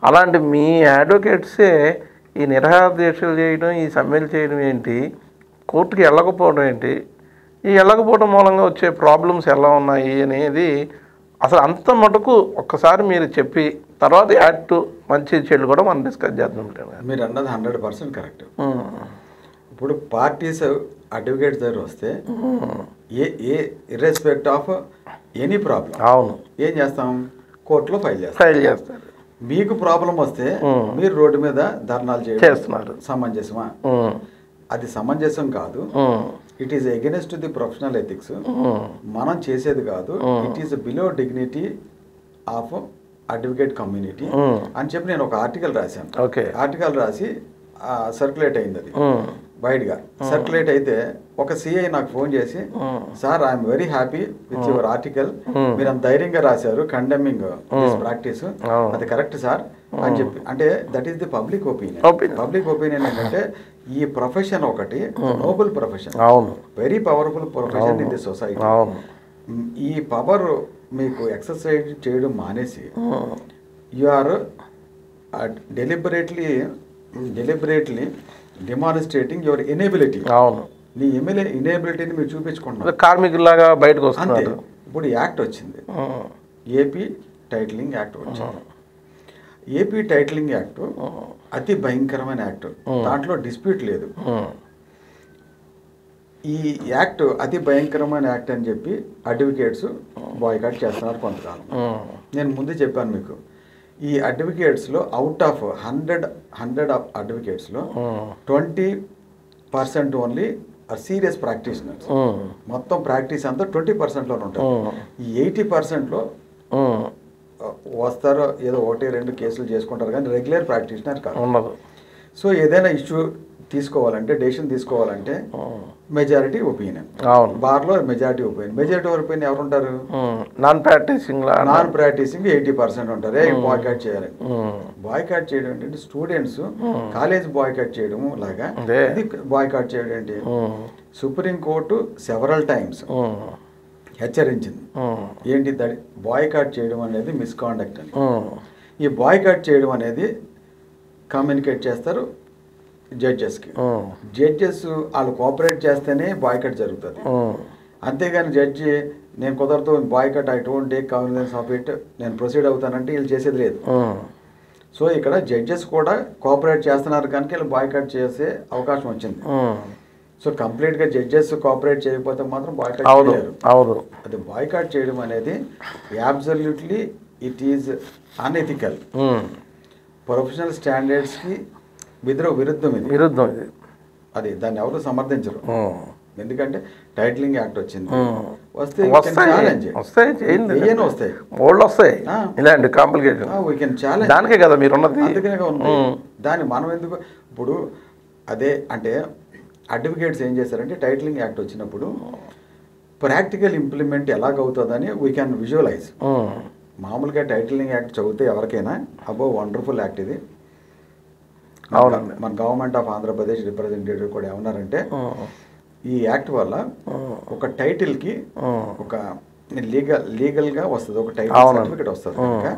అలాంటి మీ అడ్వకేట్సే ఈ నిరాహార దీక్షలు చేయడం, ఈ సమ్మెలు చేయడం ఏంటి, కోర్టుకి వెళ్ళకపోవడం ఏంటి, ఈ వెళ్ళకపోవడం మూలంగా వచ్చే ప్రాబ్లమ్స్ ఎలా ఉన్నాయి అనేది అసలు అంత మటుకు ఒక్కసారి మీరు చెప్పి తర్వాత యాక్ట్ మంచి చెడు కూడా మనం డిస్కస్ చేద్దాం. మీరు అన్నది 100% కరెక్ట్. ఇప్పుడు పార్టీస్ అడ్వకేట్స్ దగ్గర వస్తే ఏ ఇర్రెస్పెక్ట్ ఆఫ్ ఎనీ ప్రాబ్లం, అవును, ఏం చేస్తాం? కోర్టులో ఫైల్ చేస్తారు. మీకు ప్రాబ్లం వస్తే మీరు రోడ్డు మీద ధర్నాలు చేస్తున్నారు. సమంజసమా? అది సమంజసం కాదు. It is against the professional ethics. మనం చేసేది కాదు. It is below dignity of advocate community అని చెప్పి నేను ఒక ఆర్టికల్ రాశాను. ఆర్టికల్ రాసి సర్క్యులేట్ అయింది. అది వైడ్గా సర్క్యులేట్ అయితే ఒక సిఐ నాకు ఫోన్ చేసి, sir I'm very happy with your article, మీరు అంత ధైర్యంగా రాశారు కండెమింగ్ దిస్ ప్రాక్టీస్, అది కరెక్ట్ సార్ అని చెప్పి. అంటే that is the public opinion. Public opinion ఏంటంటే ఈ ప్రొఫెషన్ ఒకటి noble profession, very powerful profession in the society. ఈ పవర్ మీకు ఎక్సర్సైజ్ చేయడం మానేసి you are deliberately demonstrating your inability. అవును, నీ ఎనేబిలిటీని మీరు చూపించుకుంటున్నారు, కార్మికులాగా బయటకు వస్తున్నారు. ఇప్పుడు యాక్ట్ వచ్చింది, ఏపీ టైటిలింగ్ యాక్ట్ వచ్చింది. ఏపీ టైటిలింగ్ యాక్ట్ అతి భయంకరమైన యాక్ట్, దాంట్లో డిస్ప్యూట్ లేదు. ఈ యాక్ట్ అతి భయంకరమైన యాక్ట్ అని చెప్పి అడ్వకేట్స్ బాయ్కాట్ చేస్తున్నారు కొంతకాలం. నేను ముందే చెప్పాను మీకు, ఈ అడ్వకేట్స్లో అవుట్ ఆఫ్ 100 ఆఫ్ అడ్వకేట్స్లో 20% ఓన్లీ ఆర్ సీరియస్ ప్రాక్టీషనర్స్. మొత్తం ప్రాక్టీస్ అంతా 20%లో ఉంటారు. ఈ 80%లో వస్తారో ఏదో 1-2 కేసులు చేసుకుంటారు కానీ రెగ్యులర్ ప్రాక్టీషనర్ కాదు. సో ఏదైనా ఇష్యూ తీసుకోవాలంటే, డెసిషన్ తీసుకోవాలంటే మెజారిటీ ఒపీనియన్. బార్లో మెజారిటీ ఒపీనియన్ ఎవరు ఉంటారు? నాన్ ప్రాక్టీసింగ్ 80% ఉంటారు. బాయ్కాట్ చేయాలి. బాయ్కాట్ చేయడం ఏంటంటే స్టూడెంట్స్ కాలేజ్ బాయ్కాట్ చేయడం లాగా ఇది బాయ్కాట్ చేయడం ఏంటి? సుప్రీంకోర్టు సెవరల్ టైమ్స్ హెచ్చరించింది. ఏంటి బాయ్కాట్ చేయడం అనేది మిస్కాండక్ట్ అని. ఈ బాయ్కాట్ చేయడం అనేది కమ్యూనికేట్ చేస్తారు జడ్జెస్కి. జడ్జెస్ వాళ్ళు కోఆపరేట్ చేస్తేనే బాయ్కాట్ జరుగుతుంది. అంతేగాని జడ్జి నేను కుదరదు boycott, I don't take cognizance of it, నేను ప్రొసీడ్ అవుతానంటే వీళ్ళు చేసేది లేదు. సో ఇక్కడ జడ్జెస్ కూడా కోఆపరేట్ చేస్తున్నారు కనుక వీళ్ళు బాయ్కాట్ చేసే అవకాశం వచ్చింది. సో కంప్లీట్గా జడ్జెస్ కోఆపరేట్ చేయకపోతే మాత్రం బాయ్కాట్ చేయలేరు. అది బాయ్కాట్ చేయడం అనేది absolutely it is unethical, professional స్టాండర్డ్స్కి విరుద్ధం ఇది. అది దాన్ని ఎవరు సమర్థించరు. ఎందుకంటే టైటిలింగ్ యాక్ట్ వచ్చింది, వస్తే ఇలాంటి కాంప్లికేషన్ దానికే కదా మీరు ఉన్నది. అందుకనే దాన్ని మనం ఎందుకు ఇప్పుడు అదే అంటే అడ్వకేట్స్ ఏం చేశారంటే టైటిలింగ్ యాక్ట్ వచ్చినప్పుడు ప్రాక్టికల్ ఇంప్లిమెంట్ ఎలాగవుతుందని వీ క్యాన్ విజువలైజ్. మామూలుగా టైటిలింగ్ యాక్ట్ చదివితే ఎవరికైనా అబో వండర్ఫుల్ యాక్ట్ ఇది. మన గవర్నమెంట్ ఆఫ్ ఆంధ్రప్రదేశ్ రిప్రజెంటేటివ్ కూడా ఏమన్నారంటే ఈ యాక్ట్ వల్ల ఒక టైటిల్కి ఒక లీగల్గా వస్తుంది, ఒక టైటిల్ సర్టిఫికేట్ వస్తుంది కనుక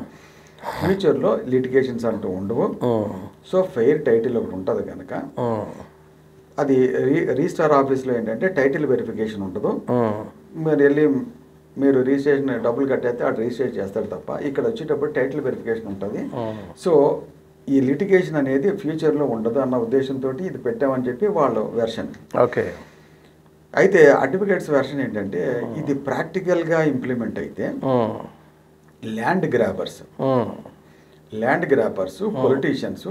ఫ్యూచర్లో లిటిగేషన్స్ అంటూ ఉండవు. సో ఫెయిర్ టైటిల్ ఒకటి ఉంటుంది కనుక అది రిజిస్ట్రార్ ఆఫీస్లో ఏంటంటే టైటిల్ వెరిఫికేషన్ ఉండదు. మీరు రిజిస్ట్రేషన్ డబ్బులు కట్టేస్తే అటు రిజిస్ట్రేట్ చేస్తారు తప్ప ఇక్కడ వచ్చేటప్పుడు టైటిల్ వెరిఫికేషన్ ఉంటుంది. సో ఈ లిటిగేషన్ అనేది ఫ్యూచర్లో ఉండదు అన్న ఉద్దేశంతో ఇది పెట్టామని చెప్పి వాళ్ళ వెర్షన్. ఓకే. అయితే అడ్వకేట్స్ వెర్షన్ ఏంటంటే ఇది ప్రాక్టికల్గా ఇంప్లిమెంట్ అయితే ల్యాండ్ గ్రాబర్స్ పొలిటీషియన్స్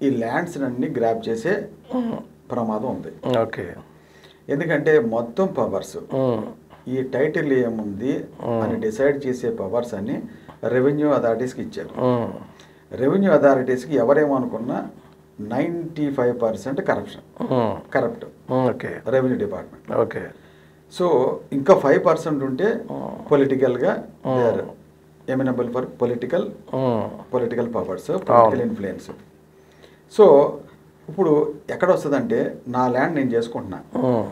ఈ ల్యాండ్స్ అన్ని గ్రాబ్ చేసే ప్రమాదం ఉంది. ఓకే. ఎందుకంటే మొత్తం పవర్స్ ఈ టైటిల్ ఏముంది అని డిసైడ్ చేసే పవర్స్ అన్ని రెవెన్యూ అథారిటీస్కి ఇచ్చారు. రెవెన్యూ అథారిటీస్కి ఎవరేమనుకున్నా 95% corrupt revenue department. Okay. So ఇంకా 5% ఉంటే పొలిటికల్గా amenable for political powers, political influence. So ఇప్పుడు ఎక్కడ వస్తుందంటే నా ల్యాండ్ నేను చేసుకుంటున్నా,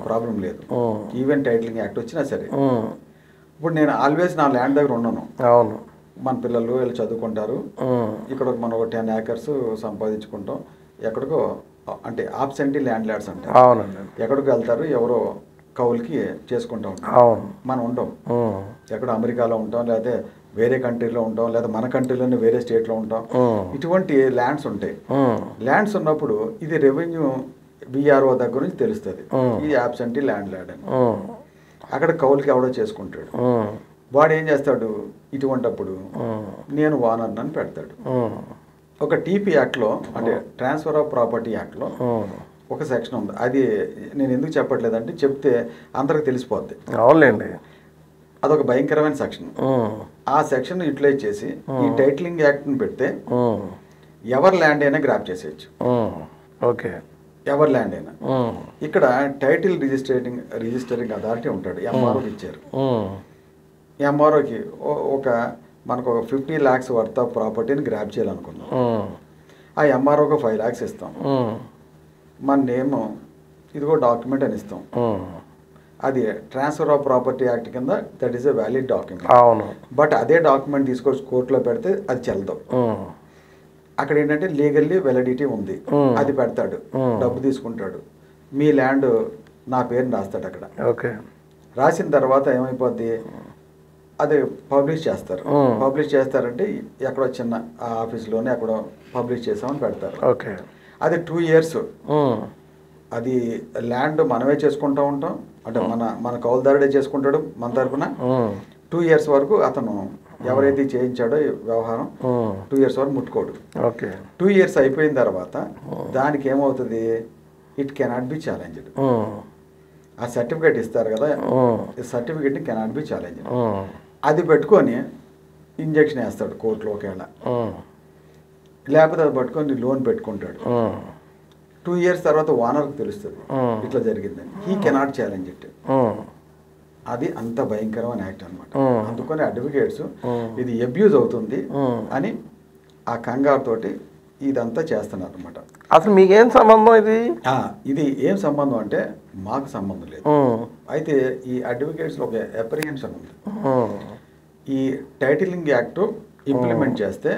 ప్రాబ్లం లేదు, ఈవెన్ టైటిలింగ్ యాక్ట్ వచ్చినా సరే. ఇప్పుడు నేను ఆల్వేస్ నా ల్యాండ్ దగ్గర ఉన్నాను, మన పిల్లలు వీళ్ళు చదువుకుంటారు, ఇక్కడ మనం ఒక 10 acres సంపాదించుకుంటాం, ఎక్కడికో అంటే ఆబ్సెంటీ ల్యాండ్ లార్డ్స్ అంటారు, ఎక్కడికి వెళ్తారు, ఎవరో కౌలుకి చేసుకుంటూ ఉంటాం. మనం ఉంటాం ఎక్కడ అమెరికాలో ఉంటాం, లేకపోతే వేరే కంట్రీలో ఉంటాం, లేదా మన కంట్రీలోనే వేరే స్టేట్లో ఉంటాం. ఇటువంటి ల్యాండ్స్ ఉంటాయి. ల్యాండ్స్ ఉన్నప్పుడు ఇది రెవెన్యూ విఆర్ఓ దగ్గర నుంచి తెలుస్తుంది ఇది ఆబ్సెంటీ ల్యాండ్ లార్డ్ అని. అక్కడ కౌలుకి ఎవడో చేసుకుంటాడు, వాడు ఏం చేస్తాడు, ఇటువంటిప్పుడు నేను ఓనర్ అని పెడతాడు. ఒక టీపీ యాక్ట్లో అంటే ట్రాన్స్ఫర్ ఆఫ్ ప్రాపర్టీ యాక్ట్లో ఒక సెక్షన్ ఉంది. అది నేను ఎందుకు చెప్పట్లేదంటే చెప్తే అందరికి తెలిసిపోద్ది. అవునండి, అదొక భయంకరమైన సెక్షన్. ఆ సెక్షన్ యూటిలైజ్ చేసి ఈ టైటిలింగ్ యాక్ట్ని పెడితే ఎవరి ల్యాండ్ అయినా గ్రాప్ చేసేయచ్చు. ఓకే, ఎవరి ల్యాండ్ అయినా. ఇక్కడ టైటిల్ రిజిస్టరింగ్ అథారిటీ ఉంటాడు, ఎంఆర్ఓకి ఇచ్చారు. ఎంఆర్ఓకి మనకు ఒక 50 lakhs వర్త్ ఆఫ్ ప్రాపర్టీని గ్రాప్ చేయాలనుకున్నాం. ఆ ఎంఆర్ఓకి 5 lakhs ఇస్తాం, మన నేమ్ ఇదిగో డాక్యుమెంట్ అని ఇస్తాం. అది ట్రాన్స్ఫర్ ఆఫ్ ప్రాపర్టీ యాక్ట్ కింద that is a valid document. But అదే డాక్యుమెంట్ తీసుకొచ్చి కోర్టులో పెడితే అది చెల్లదు. అక్కడ ఏంటంటే లీగల్లీ వెలిడిటీ ఉంది, అది పెడతాడు, డబ్బు తీసుకుంటాడు, మీ ల్యాండ్ నా పేరుని రాస్తాడు అక్కడ. రాసిన తర్వాత ఏమైపోద్ది, అది పబ్లిష్ చేస్తారు. పబ్లిష్ చేస్తారంటే ఎక్కడో చిన్న ఆఫీస్లోనే ఎక్కడో పబ్లిష్ చేసామని పెడతారు. అది 2 years అది ల్యాండ్ మనమే చేసుకుంటూ ఉంటాం, అంటే మన కౌలుదారుడే చేసుకుంటాడు మన తరఫున. 2 years వరకు అతను ఎవరైతే చేయించాడో వ్యవహారం 2 years వరకు ముట్టుకోడు. 2 years అయిపోయిన తర్వాత దానికి ఏమవుతుంది, ఇట్ కెనాట్ బి ఛాలెంజ్డ్. ఆ సర్టిఫికేట్ ఇస్తారు కదా, సర్టిఫికేట్ని కెనాట్ బి ఛాలెంజ్డ్. అది పెట్టుకొని ఇంజక్షన్ వేస్తాడు కోర్టులో ఒకవేళ, లేకపోతే అది పట్టుకొని లోన్ పెట్టుకుంటాడు. 2 years తర్వాత ఓనర్కి తెలుస్తుంది ఇట్లా జరిగిందని, హీ కెనాట్ ఛాలెంజ్ ఇట్. అది అంత భయంకరమైన యాక్ట్ అనమాట. అందుకని అడ్వకేట్స్ ఇది అబ్యూజ్ అవుతుంది అని ఆ కంగారు తోటి ఇదంతా చేస్తున్నారు అనమాట. అసలు మీకేం సంబంధం ఇది? ఇది ఏం సంబంధం అంటే మాకు సంబంధం లేదు. అయితే ఈ అడ్వకేట్స్లో ఒక అప్రిహెన్షన్ ఉంది. ఈ టైటిలింగ్ యాక్ట్ ఇంప్లిమెంట్ చేస్తే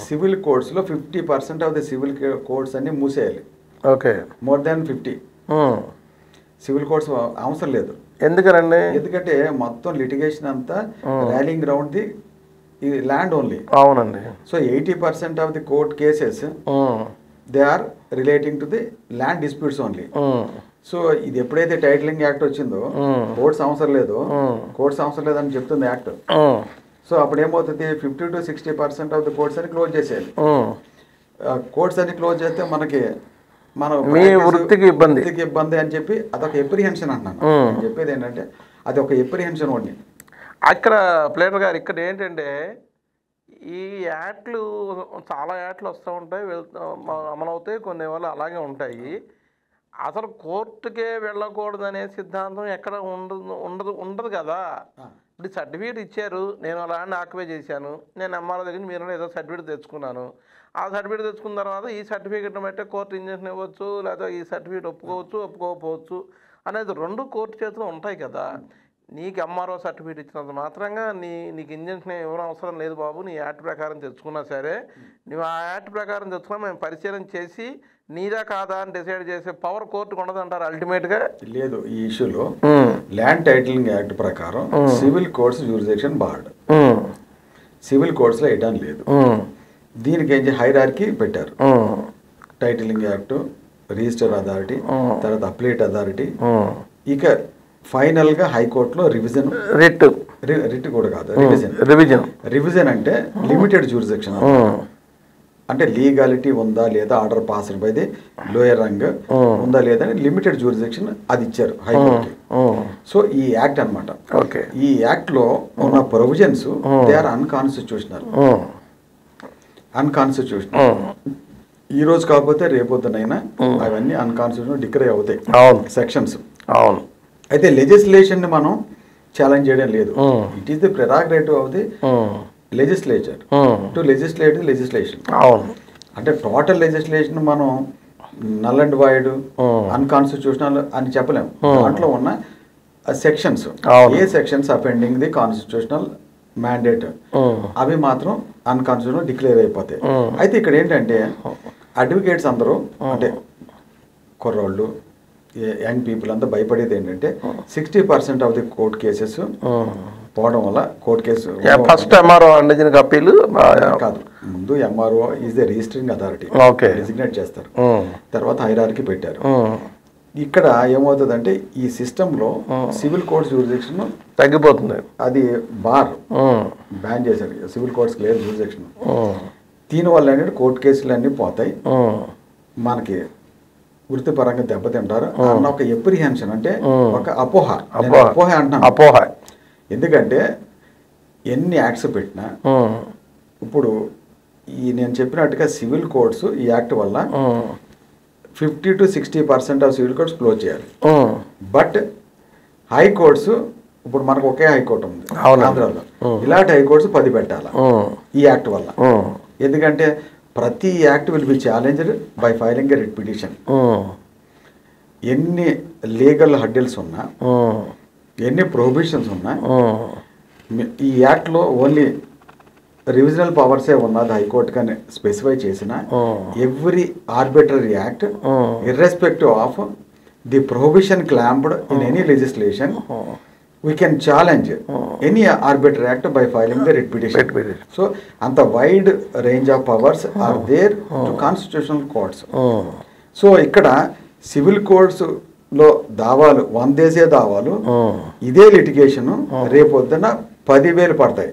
సివిల్ కోడ్స్లో 50% ఆఫ్ ది సివిల్ కోడ్స్ అన్ని మూసేయాలి. Okay, more than 50 civil courts అవసరం లేదు. ఎందుకనండి? ఎందుకంటే మొత్తం లిటిగేషన్ అంతా ర్యాలింగ్ గ్రౌండ్ ది ఈ ల్యాండ్ ఓన్లీ. అవునండి. So 80% of the court cases they are relating to the land disputes only. So ఇది ఎప్పుడైతే టైటిలింగ్ యాక్ట్ వచ్చిందో కోర్ట్స్ అవసరం లేదని చెప్తుంది యాక్ట్. సో అప్పుడు ఏమవుతుంది, 50 to 60% ఆఫ్ ది కోర్ట్స్ అని క్లోజ్ చేసేయాలి. కోర్ట్స్ అని క్లోజ్ చేస్తే మనకి వృత్తికి ఇబ్బంది అని చెప్పి అదొక ఎప్రిహెన్షన్ అంటున్నాను. నేను చెప్పేది ఏంటంటే అది ఒక ఎప్రిహెన్షన్ ఓన్లీ. అక్కడ ప్లేటర్ గారు ఇక్కడ ఏంటంటే ఈ యాడ్లు చాలా యాడ్లు వస్తూ ఉంటాయి, అమలవుతాయి, కొన్ని వాళ్ళు అలాగే ఉంటాయి. అసలు కోర్టుకే వెళ్ళకూడదు అనే సిద్ధాంతం ఎక్కడ ఉండదు కదా. ఇప్పుడు సర్టిఫికేట్ ఇచ్చారు, నేను ల్యాండ్ ఆక్యుపై చేశాను, నేను ఎంఆర్ఓ దగ్గర మీరు ఏదో సర్టిఫికేట్ తెచ్చుకున్నాను. ఆ సర్టిఫికేట్ తెచ్చుకున్న తర్వాత ఈ సర్టిఫికేట్ని బట్టే కోర్టు ఇంజక్షన్ ఇవ్వచ్చు, లేదా ఈ సర్టిఫికేట్ ఒప్పుకోకపోవచ్చు అనేది రెండు కోర్టు చేతులు ఉంటాయి కదా. నీకు ఎంఆర్ఓ సర్టిఫికేట్ ఇచ్చినంత మాత్రంగా నీకు ఇంజక్షన్ ఇవ్వడం అవసరం లేదు బాబు, నీ యాక్ట్ ప్రకారం తెచ్చుకున్నా సరే, నువ్వు ఆ యాక్ట్ ప్రకారం తెచ్చుకున్నా మేము పరిశీలన చేసి నీదా కాదా అని డిసైడ్ చేసే పవర్ కోర్టుకు ఉండదు అంటారు అల్టిమేట్గా? లేదు, ఈ ఇష్యూలో ల్యాండ్ టైటిలింగ్ యాక్ట్ ప్రకారం civil courts jurisdiction barred, civil కోర్ట్స్లో వేయడం లేదు. దీనికి ఏం హైరార్కీ పెట్టారు. టైటిలింగ్ యాక్ట్, రిజిస్టర్ అథారిటీ, తర్వాత అప్లేట్ అథారిటీ, ఇక ఫైనల్ గా హైకోర్టులో రివిజన్, రిట్ కూడా కాదు, రివిజన్ అంటే లిమిటెడ్ జ్యూరిడిక్షన్. అంటే లీగాలిటీ ఉందా లేదా, order pass by the lower rung ఉందా లేదా అని లిమిటెడ్ జ్యూరిడిక్షన్ అది ఇచ్చారు హైకోర్టుకి. సో ఈ యాక్ట్ అనమాట, ఈ యాక్ట్ లో ఉన్న ప్రొవిజన్స్ దే ఆర్ అన్కాన్స్టిట్యూషనల్. ఈ రోజు కాకపోతే రేపొద్దునైనా అవన్నీ అన్కాన్స్టిట్యూషనల్ డిక్లేర్ అవుతాయి సెక్షన్స్. అవును. అయితే లెజిస్లేషన్ ని మనం ఛాలెంజ్ చేయడం లేదు. It is the prerogative of the legislature to legislate the legislation. అంటే టోటల్ లెజిస్లేషన్ మనం నల్ అండ్ వైడ్ అన్కాన్స్టిట్యూషనల్ అని చెప్పలేము. దాంట్లో ఉన్న సెక్షన్స్, ఏ sections offending the constitutional mandate అవి మాత్రం అన్కాన్స్టిట్యూషనల్ డిక్లేర్ అయిపోతాయి. అయితే ఇక్కడ ఏంటంటే అడ్వకేట్స్ అందరూ అంటే కుర్రోళ్ళు, యంగ్ పీపుల్ అంతా భయపడేది ఏంటంటే 60% ఆఫ్ ది కోర్ట్ కేసెస్ పోవడం వల్ల court case first MRO appeal కాదు, ముందు MRO is the registering authority, designate చేస్తారు, తర్వాత హైరార్కీ పెట్టారు. ఇక్కడ ఏమవుతుందంటే ఈ సిస్టంలో సివిల్ కోర్ట్స్ జ్యూరిడిక్షన్ తగ్గిపోతుంది. అది బ్యాన్ చేశారు, సివిల్ కోర్ట్స్ లేదు జ్యూరిడిక్షన్. దీనివల్ల ఏంటంటే కోర్టు కేసులు అన్నీ పోతాయి, మనకి వృత్తిపరంగా దెబ్బతింటారు అన్న ఒక ఎప్రిహెన్షన్, అంటే ఒక అపోహ అంటున్నాను. ఎందుకంటే ఎన్ని యాక్ట్స్ పెట్టినా ఇప్పుడు ఈ నేను చెప్పినట్టుగా సివిల్ కోర్ట్స్ ఈ యాక్ట్ వల్ల 50 to 60% of civil courts close చేయాలి. బట్ హైకోర్ట్స్ ఇప్పుడు మనకు ఒకే హైకోర్టు ఉంది ఆంధ్రాలో, ఇలాంటి హైకోర్ట్స్ 10 పెట్టాలి ఈ యాక్ట్ వల్ల. ఎందుకంటే ప్రతి act will be challenged by filing a writ petition. ఎన్ని లీగల్ హడ్డిల్స్ ఉన్నా, ఎన్ని ప్రొహిబిషన్స్ ఉన్నా, ఈ యాక్ట్లో ఓన్లీ రివిజనల్ పవర్సే ఉన్నది హైకోర్టు కానీ స్పెసిఫై చేసిన every arbitrary act irrespective of the prohibition clamped in any legislation we can challenge any arbitrary act by filing the writ petition. So and the wide range of powers are there to constitutional courts. So ikkada civil courts లో దావాలు 100 దేశే దావాలు ఇదే litigation రేపొద్దున 10,000 పడతాయి.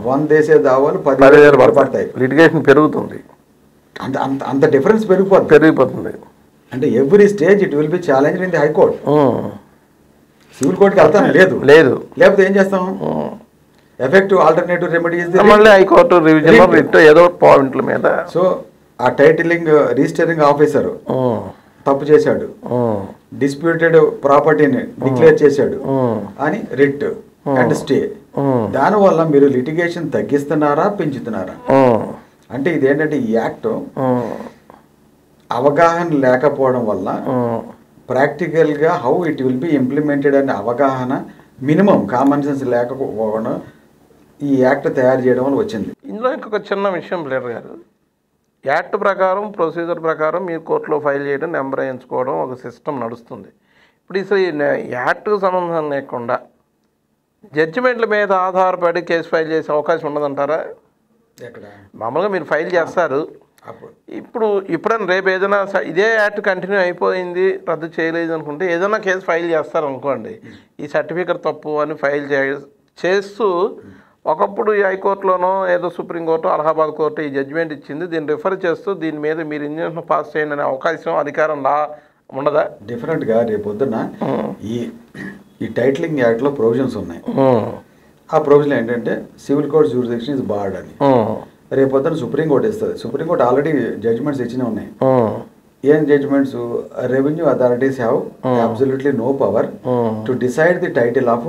100 దేశే దావాలు 10,000 పడతాయి. Litigation పెరుగుతుంది, అంత difference పెరిగిపోతుంది. అంటే every stage it will be challenged in the high court. Civil కోర్టుకి వెళ్తాను లేదు, లేకపోతే ఏం చేస్తాం, effective alternative remedies high court revision ఏదో పాయింట్ల మీద. సో ఆ టైటిలింగ్ రిజిస్టరింగ్ ఆఫీసర్ తప్పు చేశాడు, డిస్ప్యూటెడ్ ప్రాపర్టీని డిక్లేర్ చేశాడు అని రిట్ అండ్ స్టే. దానివల్ల మీరు లిటిగేషన్ తగ్గిస్తున్నారా పెంచుతున్నారా? అంటే ఇదేంటంటే ఈ యాక్ట్ అవగాహన లేకపోవడం వల్ల ప్రాక్టికల్గా how it will be implemented అనే అవగాహన మినిమం కామన్ సెన్స్ లేకపోవడం ఈ యాక్ట్ తయారు చేయడం వల్ల వచ్చింది. ఇందులో ఇంకొక చిన్న విషయం లీడర్ గారు, యాక్ట్ ప్రకారం ప్రొసీజర్ ప్రకారం మీరు కోర్టులో ఫైల్ చేయడం, నెంబర్ వేయించుకోవడం ఒక సిస్టమ్ నడుస్తుంది. ఇప్పుడు ఈ యాక్ట్కు సంబంధం లేకుండా జడ్జిమెంట్ల మీద ఆధారపడి కేసు ఫైల్ చేసే అవకాశం ఉండదంటారా? ఎక్కడ మామూలుగా మీరు ఫైల్ చేస్తారు, ఇప్పుడైనా రేపు ఏదైనా ఇదే యాక్ట్ కంటిన్యూ అయిపోయింది రద్దు చేయలేదు అనుకుంటే ఏదైనా కేసు ఫైల్ చేస్తారు అనుకోండి, ఈ సర్టిఫికెట్ తప్పు అని ఫైల్ చేస్తూ ఒకప్పుడు ఈ హైకోర్టులోనో ఏదో సుప్రీంకోర్టు అలహాబాద్ కోర్టు ఈ జడ్జిమెంట్ ఇచ్చింది, దీన్ని రిఫర్ చేస్తూ దీని మీద మీరు ఇంజక్షన్ పాస్ చేయండి అనే అవకాశం అధికారం ఉండదా? డిఫరెంట్గా రేపు పొద్దున్న ఈ టైటిలింగ్ యాక్ట్లో ప్రొవిజన్స్ ఉన్నాయి. ఆ ప్రొవిజన్ ఏంటంటే civil court jurisdiction is board అని. రేపు పొద్దున్న సుప్రీంకోర్టు ఇస్తుంది. సుప్రీంకోర్టు ఆల్రెడీ జడ్జిమెంట్స్ ఇచ్చినవి ఉన్నాయి. ఏం judgments? Revenue authorities have absolutely no power to decide the title of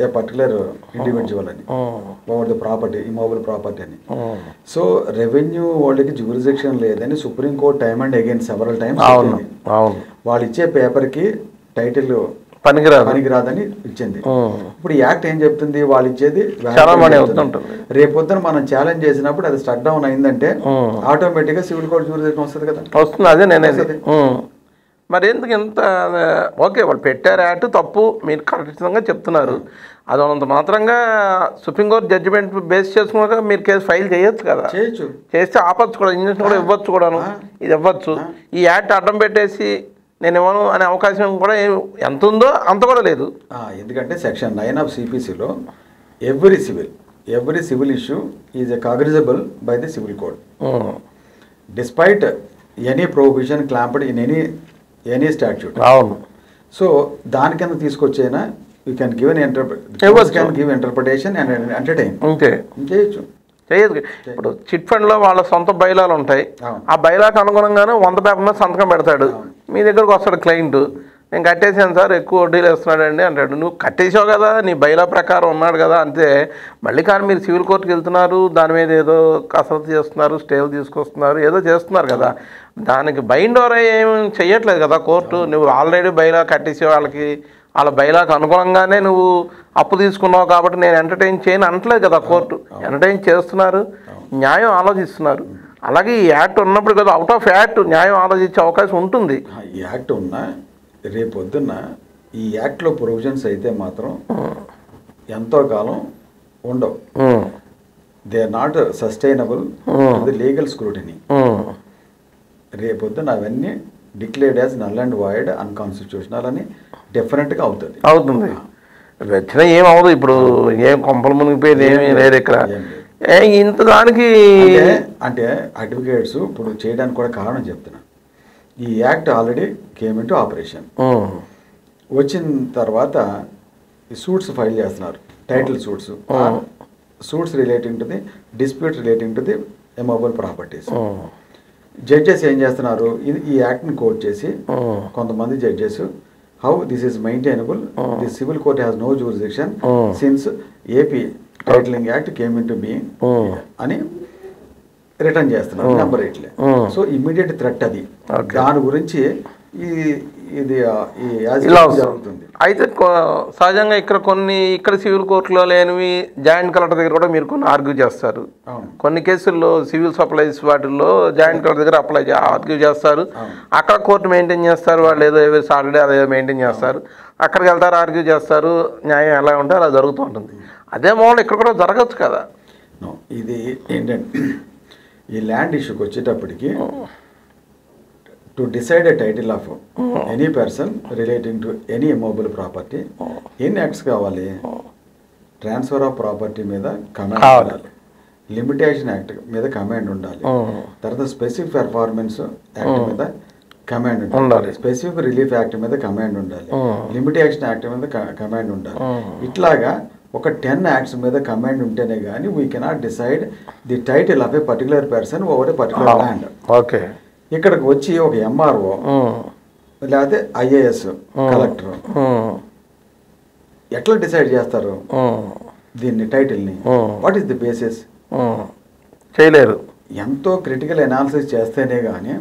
a particular individual అని, over the property, immovable property అని. సో రెవెన్యూ వాళ్ళకి జ్యూరిడిక్షన్ లేదని supreme court time and again several times వాళ్ళు ఇచ్చే పేపర్కి టైటిల్ పనికిరాదని ఇచ్చింది. ఇప్పుడు ఈ యాక్ట్ ఏం చెప్తుంది? వాళ్ళు ఇచ్చేది రేపొద్దున మనం ఛాలెంజ్ చేసినప్పుడు అది స్టక్ డౌన్ అయిందంటే ఆటోమేటిక్గా సివిల్ కోర్ట్ జ్యూరిడిక్షన్ వస్తుంది కదా. వస్తుంది, అదే నేనేది. మరి ఎందుకు ఎంత ఓకే వాళ్ళు పెట్టారు యాక్ట్ తప్పు మీరు ఖచ్చితంగా చెప్తున్నారు, అది అంత మాత్రంగా సుప్రీంకోర్టు జడ్జిమెంట్ బేస్ చేసుకున్నాక మీరు కేసు ఫైల్ చేయొచ్చు కదా, చేస్తే ఆపచ్చు కూడా, ఇంజక్షన్ కూడా ఇవ్వచ్చు కూడాను, ఇది ఇవ్వచ్చు. ఈ యాక్ట్ అడ్డం పెట్టేసి నేను ఇవ్వను అనే అవకాశం కూడా ఎంత ఉందో అంత కూడా లేదు. ఎందుకంటే సెక్షన్ 9 ఆఫ్ సిపిసిలో every civil issue is cognizable by the civil court despite any provision clamped in any statute. అవును. సో దాని కింద తీసుకొచ్చైనా you can give interpretation and entertain చేయొచ్చు. చేయదు. ఇప్పుడు చిట్ ఫండ్లో వాళ్ళ సొంత బైలాలు ఉంటాయి, ఆ బైలాకు అనుగుణంగానే 100 పేపర్లో సంతకం పెడతాడు, మీ దగ్గరకు వస్తాడు క్లయింట్, నేను కట్టేసాను సార్ ఎక్కువ వడ్డీలు వేస్తున్నాడండి అంటాడు. నువ్వు కట్టేసావు కదా, నీ బైలా ప్రకారం ఉన్నాడు కదా అంతే. మళ్ళీ కానీ మీరు సివిల్ కోర్టుకి వెళ్తున్నారు, దాని మీద ఏదో కసరత్తు చేస్తున్నారు, స్టేలు తీసుకొస్తున్నారు, ఏదో చేస్తున్నారు కదా, దానికి బైండ్ ఓవర్ ఏమి చెయ్యట్లేదు కదా కోర్టు. నువ్వు ఆల్రెడీ బైలా కట్టేసే వాళ్ళ బైలాకు అనుగుణంగానే నువ్వు అప్పు తీసుకున్నావు కాబట్టి నేను ఎంటర్టైన్ చేయను అనట్లేదు కదా కోర్టు. ఎంటర్టైన్ చేస్తున్నారు, న్యాయం ఆలోచిస్తున్నారు. అలాగే ఈ యాక్ట్ ఉన్నప్పుడు కదా అవుట్ ఆఫ్ యాక్ట్ న్యాయం ఆలోచించే అవకాశం ఉంటుంది. ఈ యాక్ట్ ఉన్నా రేపొద్దున్న ఈ యాక్ట్లో ప్రొవిజన్స్ అయితే మాత్రం ఎంతో కాలం ఉండవు. They are not sustainable the legal scrutiny. రేపొద్దున అవన్నీ declared as null and void unconstitutional అని డెఫినెట్గా అవుతుంది. వచ్చినా ఏమవుతుంది, ఇప్పుడు ఏం కొంపలు మునిగిపోయేది ఏమీ లేదు ఇక్కడ. ఇంత దానికి అంటే అడ్వకేట్స్ ఇప్పుడు చేయడానికి కూడా కారణం చెప్తున్నా. ఈ act already came into operation. వచ్చిన తర్వాత ఈ సూట్స్ ఫైల్ చేస్తున్నారు, title suits relating to the dispute relating to the immovable properties. Judges ఏం చేస్తున్నారు, ఈ యాక్ట్ని కోట్ చేసి కొంతమంది judges how this is maintainable, the civil court has no jurisdiction since AP titling act came into being అని return చేస్తున్నారు number 8. So immediate threat అది. దాని గురించి ఇది జరుగుతుంది. అయితే సహజంగా ఇక్కడ సివిల్ కోర్టులో లేనివి జాయింట్ కలెక్టర్ దగ్గర కూడా మీరు కొన్ని ఆర్గ్యూ చేస్తారు. కొన్ని కేసుల్లో సివిల్ సప్లైస్ వాటిల్లో జాయింట్ కలెక్టర్ దగ్గర ఆర్గ్యూ చేస్తారు. అక్కడ కోర్టు మెయింటైన్ చేస్తారు, వాళ్ళు ఏదో ఆల్రెడీ అదే మెయింటైన్ చేస్తారు, అక్కడికి వెళ్తారు, ఆర్గ్యూ చేస్తారు, న్యాయం ఎలా ఉంటే అలా జరుగుతూ ఉంటుంది. అదే మోడల్ ఇక్కడ కూడా జరగచ్చు కదా. ఇది ఏంటంటే ఈ ల్యాండ్ ఇష్యూకి వచ్చేటప్పటికి to decide a title of any person relating to any immovable property ఎన్ని యాక్ట్స్ కావాలి? ట్రాన్స్ఫర్ ఆఫ్ ప్రాపర్టీ మీద కమాండ్ ఉండాలి, లిమిటేషన్ యాక్ట్ మీద కమాండ్ ఉండాలి, తర్వాత స్పెసిఫిక్ పెర్ఫార్మెన్స్ యాక్ట్ మీద కమాండ్ ఉండాలి, స్పెసిఫిక్ రిలీఫ్ యాక్ట్ మీద కమాండ్ ఉండాలి, లిమిటేషన్ యాక్ట్ మీద కమాండ్ ఉండాలి. ఇట్లాగా ఒక 10 యాక్ట్స్ మీద కమాండ్ ఉంటేనే కానీ we cannot decide the title of a particular person over a particular land. Okay, ఇక్కడికి వచ్చి ఒక ఎంఆర్ఓ లేకపోతే ఐఏఎస్ కలెక్టర్ ఎట్లా డిసైడ్ చేస్తారు దీన్ని టైటిల్ని? What is the basis? చేయలేరు. ఎంతో క్రిటికల్ అనాలిసిస్ చేస్తేనే కానీ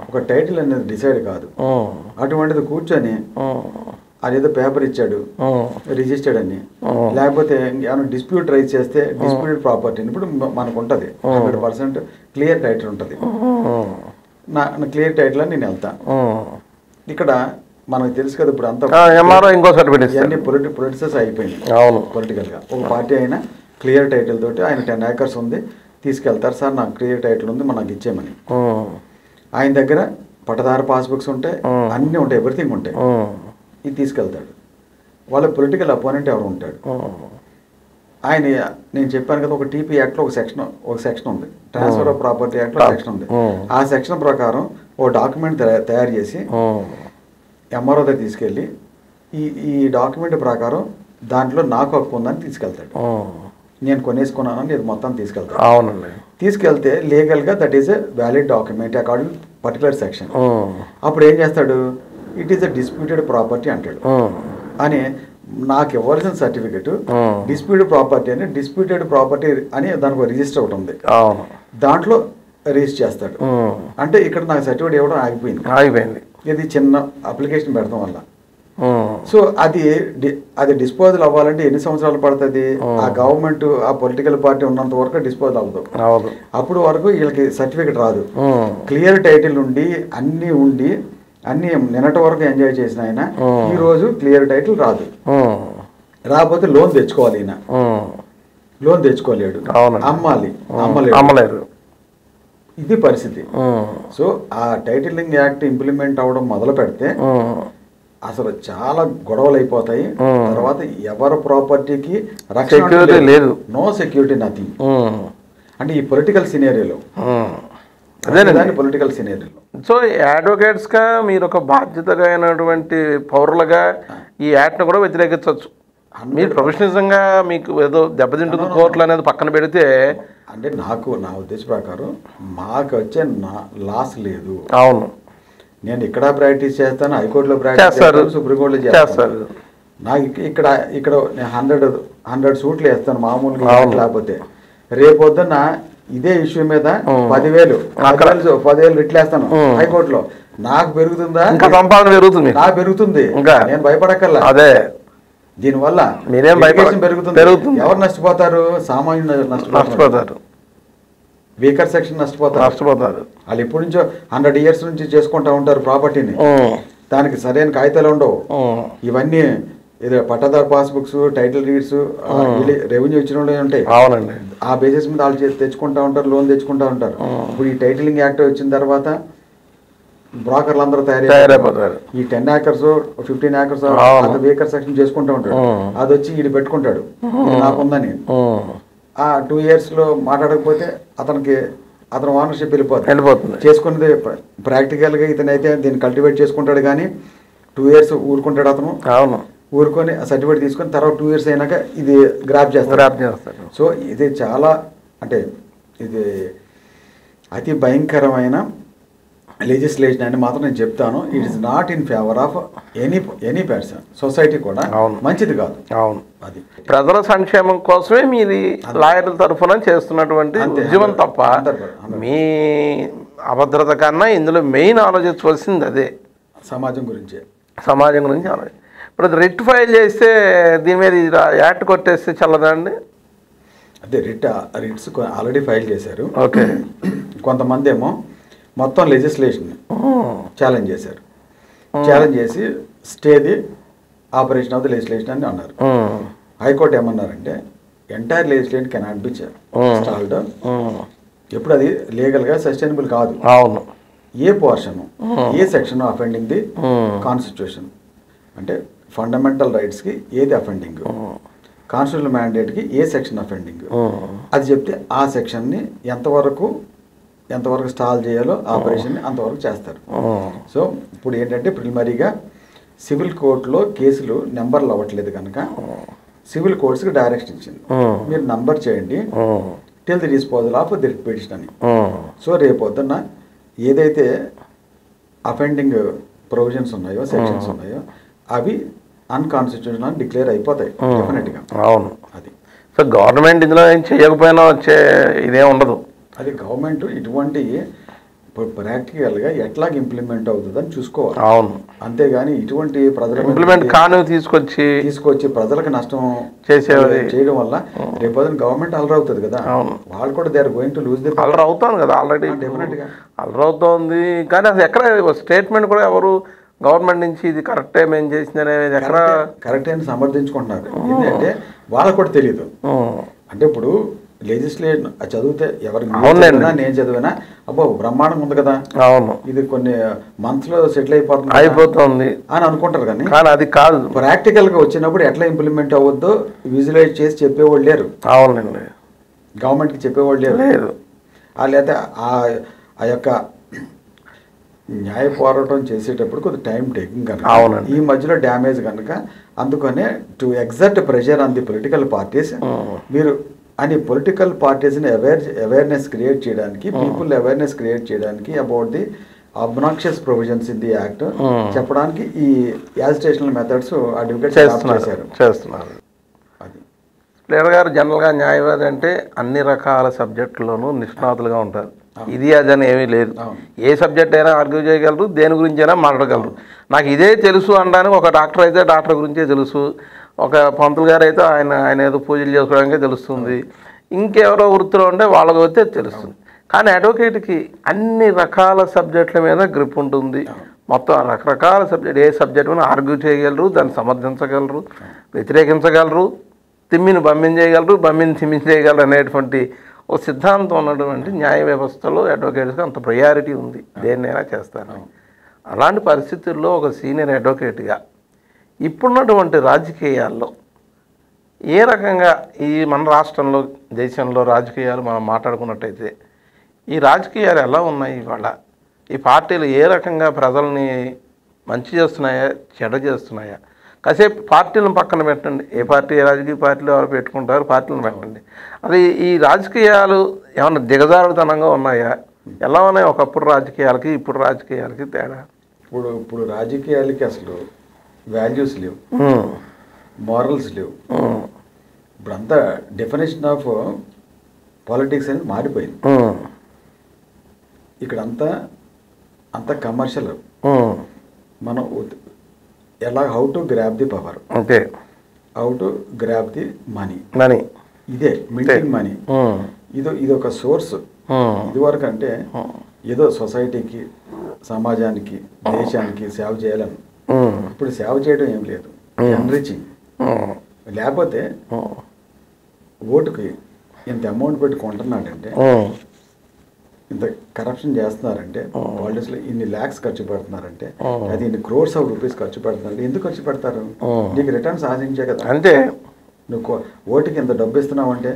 ఒక టైటిల్ అనేది డిసైడ్ కాదు. అటువంటిది కూర్చొని అదేదో పేపర్ ఇచ్చాడు రిజిస్టర్డ్ అని, లేకపోతే ఏమైనా డిస్ప్యూట్ రైజ్ చేస్తే డిస్ప్యూటెడ్ ప్రాపర్టీ ఇప్పుడు మనకు ఉంటుంది 100% క్లియర్ టైటిల్ ఉంటుంది. నా క్లియర్ టైటిల్ అని నేను వెళ్తాను. ఇక్కడ మనకు తెలుసు కదా ఇప్పుడు అంతా ఇవన్నీ పొలిటిక్స్ అయిపోయింది. పొలిటికల్గా ఒక పార్టీ అయినా క్లియర్ టైటిల్ తోటి ఆయన 10 acres ఉంది తీసుకెళ్తారు, సార్ నాకు క్లియర్ టైటిల్ ఉంది మనకు ఇచ్చేయమని. ఆయన దగ్గర పట్టదారు పాస్బుక్స్ ఉంటాయి, అన్నీ ఉంటాయి, ఎవ్రీథింగ్ ఉంటాయి. ఇది తీసుకెళ్తాడు. వాళ్ళ పొలిటికల్ అపోనెంట్ ఎవరు ఉంటాడు, ఆయన నేను చెప్పాను కదా ఒక టీపీ యాక్ట్లో ఒక సెక్షన్ ఉంది, ట్రాన్స్ఫర్ ఆఫ్ ప్రాపర్టీ యాక్ట్లో సెక్షన్ ఉంది. ఆ సెక్షన్ ప్రకారం ఓ డాక్యుమెంట్ తయారు చేసి ఎంఆర్ఓ దగ్గర తీసుకెళ్ళి ఈ డాక్యుమెంట్ ప్రకారం దాంట్లో నాకు హక్కు ఉందని తీసుకెళ్తాడు. నేను కొనేసుకున్నానని ఇది మొత్తం తీసుకెళ్తాను. అవునండి. తీసుకెళ్తే లీగల్గా that is a valid document according particular section. అప్పుడు ఏం చేస్తాడు, it is a disputed property అంటాడు. అని నాకు ఇవ్వాల్సిన సర్టిఫికెట్ డిస్ప్యూటెడ్ ప్రాపర్టీ అని, డిస్ప్యూటెడ్ ప్రాపర్టీ అని దానికి ఒక రిజిస్టర్ ఒకటి ఉంది, దాంట్లో రిజిస్టర్ చేస్తాడు. అంటే ఇక్కడ నాకు సర్టిఫికేట్ ఇవ్వడం ఆగిపోయింది. ఇది చిన్న అప్లికేషన్ పెడతాం వల్ల. సో అది డిస్పోజల్ అవ్వాలంటే ఎన్ని సంవత్సరాలు పడుతుంది, ఆ గవర్నమెంట్ ఆ పొలిటికల్ పార్టీ ఉన్నంత వరకు డిస్పోజల్ అవ్వదు. అప్పుడు వరకు వీళ్ళకి సర్టిఫికేట్ రాదు. క్లియర్ టైటిల్ ఉండి అన్ని నిన్నటి వరకు ఎంజాయ్ చేసిన ఆయన ఈ రోజు క్లియర్ టైటిల్ రాదు. రాకపోతే లోన్ తెచ్చుకోవాలి, ఈయన లోన్ తెచ్చుకోలేడు, అమ్మలేరు. ఇది పరిస్థితి. సో ఆ టైటిలింగ్ యాక్ట్ ఇంప్లిమెంట్ అవ్వడం మొదలు పెడితే అసలు చాలా గొడవలు అయిపోతాయి. తర్వాత ఎవరి ప్రాపర్టీకి రక్షణ లేదు, నో సెక్యూరిటీ నథింగ్. అంటే ఈ పొలిటికల్ సినేరియోలో పొలిటికల్ సినేరియోలో సో అడ్వకేట్స్గా మీరు ఒక బాధ్యతగా అయినటువంటి పౌరులుగా ఈ యాక్ట్ను కూడా వ్యతిరేకించవచ్చు. మీరు ప్రొఫెషనలిజంగా మీకు ఏదో దెబ్బతింటుంది కోర్టులు అనేది పక్కన పెడితే, అంటే నా ఉద్దేశ ప్రకారం మాకు వచ్చే లాస్ లేదు. అవును, నేను ఇక్కడ ప్రాక్టీస్ చేస్తాను, హైకోర్టులో ప్రాక్టీస్ చేస్తాను, సుప్రీంకోర్టులో చేస్తాను. నాకు ఇక్కడ నేను 100 సూట్లు వేస్తాను మామూలుగా. లేకపోతే రేపొద్దున ఇదే ఇష్యూ మీద 10,000 రిట్లు వేస్తాను హైకోర్టులో, నాకు పెరుగుతుందా? సంపాదన పెరుగుతుంది, నాకు పెరుగుతుంది, నేను భయపడక్కర్లా. అదే దీనివల్ల పెరుగుతుంది. ఎవరు నష్టపోతారు? సామాన్యులు నష్టపోతారు, వీకర్ సెక్షన్ నష్టపోతారు. వాళ్ళు ఎప్పటి నుంచో 100 years నుంచి చేసుకుంటా ఉంటారు ప్రాపర్టీని, దానికి సరైన కాగితాలు ఉండవు. ఇవన్నీ ఏదో పట్టాదారు పాస్బుక్స్, టైటిల్ డీడ్స్, రెవెన్యూ ఇచ్చిన వాళ్ళే ఉంటాయి. అవునండి. ఆ బేసిస్ మీద వాళ్ళు తెచ్చుకుంటా ఉంటారు, లోన్ తెచ్చుకుంటా ఉంటారు. ఇప్పుడు ఈ టైటిలింగ్ యాక్ట్ వచ్చిన తర్వాత బ్రోకర్లు అందరూ తయారైపోతారు. ఈ 10 acres 15 acres అంత వీకర్ సెక్షన్ చేసుకుంటూ ఉంటాడు. అది వచ్చి వీడు పెట్టుకుంటాడు నాకుందని. ఆ 2 years మాట్లాడకపోతే అతను ఓనర్షిప్ వెళ్ళిపోతుంది. చేసుకున్నది ప్రాక్టికల్గా ఇతనైతే దీన్ని కల్టివేట్ చేసుకుంటాడు, కానీ 2 years ఊరుకుంటాడు అతను. ఊరుకొని సర్టిఫికేట్ తీసుకొని తర్వాత 2 years అయినాక ఇది గ్రాప్ చేస్తాడు. సో ఇది చాలా అంటే ఇది అతి భయంకరమైన లెజిస్లేషన్ అని మాత్రం నేను చెప్తాను. It is not in favour of any person. Society కూడా మంచిది కాదు. అవును, అది ప్రజల సంక్షేమం కోసమే మీది లాయర్ల తరఫున చేస్తున్నటువంటి ఉద్యమం తప్ప మీ అభద్రత కన్నా ఇందులో మెయిన్ ఆలోచించవలసింది అదే సమాజం గురించి ఆలోచించి. ఇప్పుడు రిట్ ఫైల్ చేస్తే దీని మీద యాక్ట్ కొట్టేస్తే చల్లదండి? అదే రిట్స్ ఆల్రెడీ ఫైల్ చేశారు. ఓకే. కొంతమంది ఏమో మొత్తం లెజిస్లేషన్ ఛాలెంజ్ చేశారు. ఛాలెంజ్ చేసి stay the operation of the legislation అని అన్నారు. హైకోర్టు ఏమన్నారంటే entire legislation cannot be stalled. ఎప్పుడు అది లీగల్గా సస్టైనబుల్ కాదు. అవును. ఏ పోర్షన్ ఏ సెక్షన్ అఫెండింగ్ ది కాన్స్టిట్యూషన్, అంటే ఫండమెంటల్ రైట్స్కి ఏది అఫెండింగ్, కాన్స్టిట్యూషనల్ మ్యాండేట్కి ఏ సెక్షన్ అఫెండింగ్, అది చెప్తే ఆ సెక్షన్ని ఎంతవరకు స్టాల్ చేయాలో ఆపరేషన్ని అంతవరకు చేస్తారు. సో ఇప్పుడు ఏంటంటే ప్రిలిమరీగా సివిల్ కోర్టులో కేసులు నెంబర్లు అవ్వట్లేదు కనుక సివిల్ కోర్ట్స్కి డైరెక్షన్ ఇచ్చింది, మీరు నంబర్ చేయండి till the disposal of the petition అని. సో రేపొద్దున్న ఏదైతే అఫెండింగ్ ప్రొవిజన్స్ ఉన్నాయో, సెక్షన్స్ ఉన్నాయో, అవి అన్కాన్స్టిట్యూషనల్ డిక్లేర్ అయిపోతాయి డెఫినెట్గా. అవును, అది సో గవర్నమెంట్ ఇందులో ఏం చేయకపోయినా వచ్చే ఇదే ఉండదు. అది గవర్నమెంట్ ఇటువంటి ఇప్పుడు ప్రాక్టికల్గా ఎట్లాగ ఇంప్లిమెంట్ అవుతుందని చూసుకోవాలి. అవును, అంతేగాని ఇటువంటి ప్రజలకు ఇంప్లిమెంట్ కాను తీసుకొచ్చి ప్రజలకు నష్టం చేసేది చేయడం వల్ల రేపు గవర్నమెంట్ అలర్ అవుతుంది కదా. వాళ్ళు కూడా they are going to lose the అలర్ అవుతాను కదా, ఆల్రెడీ డెఫినెట్గా అలర్ అవుతోంది. కానీ అది ఎక్కడ స్టేట్మెంట్ కూడా ఎవరు గవర్నమెంట్ నుంచి ఇది కరెక్టే మేము చేసింది అనేది ఎక్కడ కరెక్ట్ అని సమర్థించుకుంటున్నారు. ఎందుకంటే వాళ్ళకు కూడా తెలియదు. అంటే ఇప్పుడు లెజిస్లేట్ చదివితే నేను చదివినా అబ్బో బ్రహ్మాండంగా ఉంది కదా, అవును ఇది కొన్ని మంత్స్ లో సెటిల్ అయిపోతుంది అని అనుకుంటారు. కానీ అది కాదు, ప్రాక్టికల్ గా వచ్చినప్పుడు ఎట్లా ఇంప్లిమెంట్ అవ్వద్దో విజువలైజ్ చేసి చెప్పేవాళ్ళు లేరు. అవునండి, గవర్నమెంట్ కి చెప్పేవాళ్ళు లేరు. లేకపోతే ఆ యొక్క న్యాయ పోరాటం చేసేటప్పుడు కొద్దిగా టైం టేకింగ్ కనుక ఈ మధ్యలో డ్యామేజ్ కనుక అందుకనే to exert pressure on the political parties మీరు అని పొలిటికల్ పార్టీస్ని అవేర్నెస్ క్రియేట్ చేయడానికి, పీపుల్ అవేర్నెస్ క్రియేట్ చేయడానికి about the obnoxious provisions in the act చెప్పడానికి ఈ యాజిటేషనల్ మెథడ్స్ అడ్వకేట్స్ చేస్తున్నారు. అది ప్లేయర్ గారు జనరల్గా న్యాయవాది అంటే అన్ని రకాల సబ్జెక్టుల్లోనూ నిష్ణాతులుగా ఉంటారు. ఇది అదని ఏమీ లేదు, ఏ సబ్జెక్ట్ అయినా ఆర్గ్యూ చేయగలరు, దేని గురించి అయినా మాట్లాడగలరు. నాకు ఇదే తెలుసు అనడానికి ఒక డాక్టర్ అయితే డాక్టర్ గురించే తెలుసు, ఒక పంతులు గారు అయితే ఆయన ఏదో పూజలు చేసుకోవడానికే తెలుస్తుంది, ఇంకెవరో వృత్తిలో ఉంటే వాళ్ళకి వచ్చే తెలుస్తుంది. కానీ అడ్వకేట్కి అన్ని రకాల సబ్జెక్టుల మీద గ్రిప్ ఉంటుంది. మొత్తం రకరకాల సబ్జెక్ట్, ఏ సబ్జెక్ట్ మీద ఆర్గ్యూ చేయగలరు, దాన్ని సమర్థించగలరు, వ్యతిరేకించగలరు, తిమ్మిని బమ్మించేయగలరు, బమ్మిని తిమ్మించేయగలరు అనేటువంటి ఒక సిద్ధాంతం ఉన్నటువంటి న్యాయ వ్యవస్థలో అడ్వకేట్స్కి అంత ప్రయారిటీ ఉంది, దేన్నైనా చేస్తారు. అలాంటి పరిస్థితుల్లో ఒక సీనియర్ అడ్వకేట్గా ఇప్పుడున్నటువంటి రాజకీయాల్లో ఏ రకంగా ఈ మన రాష్ట్రంలో దేశంలో రాజకీయాలు మనం మాట్లాడుకున్నట్టయితే ఈ రాజకీయాలు ఎలా ఉన్నాయి ఇవాళ? ఈ పార్టీలు ఏ రకంగా ప్రజల్ని మంచి చేస్తున్నాయా చెడ్డ చేస్తున్నాయా? కాసేపు పార్టీలను పక్కన పెట్టండి, ఏ పార్టీ ఏ రాజకీయ పార్టీలు ఎవరు పెట్టుకుంటారు, పార్టీలను పెట్టండి. అది ఈ రాజకీయాలు ఏమన్నా దిగజారుతనంగా ఉన్నాయా? ఎలా ఉన్నాయి ఒకప్పుడు రాజకీయాలకి ఇప్పుడు రాజకీయాలకి తేడా? ఇప్పుడు రాజకీయాలకి అసలు వాల్యూస్ లేవు, మారల్స్ లేవు. ఇప్పుడంతా డెఫినేషన్ ఆఫ్ పాలిటిక్స్ అనేది మారిపోయింది. ఇక్కడ అంతా కమర్షియల్. మనం ఎలా how to grab the power, how to grab the money, ఇదే మింటింగ్ మనీ. ఇది ఒక సోర్స్. ఇదివరకు అంటే ఏదో సొసైటీకి, సమాజానికి, దేశానికి సేవ చేయాలని. ఇప్పుడు సేవ చేయడం ఏం లేదు, ఎన్రిచింగ్. లేకపోతే ఓటుకి ఇంత అమౌంట్ పెట్టి కొంటున్నాడంటే, ఇంత కరప్షన్ చేస్తున్నారంటే, పాలిటిక్స్లో ఇన్ని ల్యాక్స్ ఖర్చు పెడుతున్నారంటే, అది ఇన్ని క్రోర్స్ ఆఫ్ రూపీస్ ఖర్చు పెడుతున్నారంటే ఎందుకు ఖర్చు పెడతారు? నీకు రిటర్న్స్ ఆశించే కదా. అంతే. నువ్వు ఓటుకి ఇంత డబ్బు ఇస్తున్నావు అంటే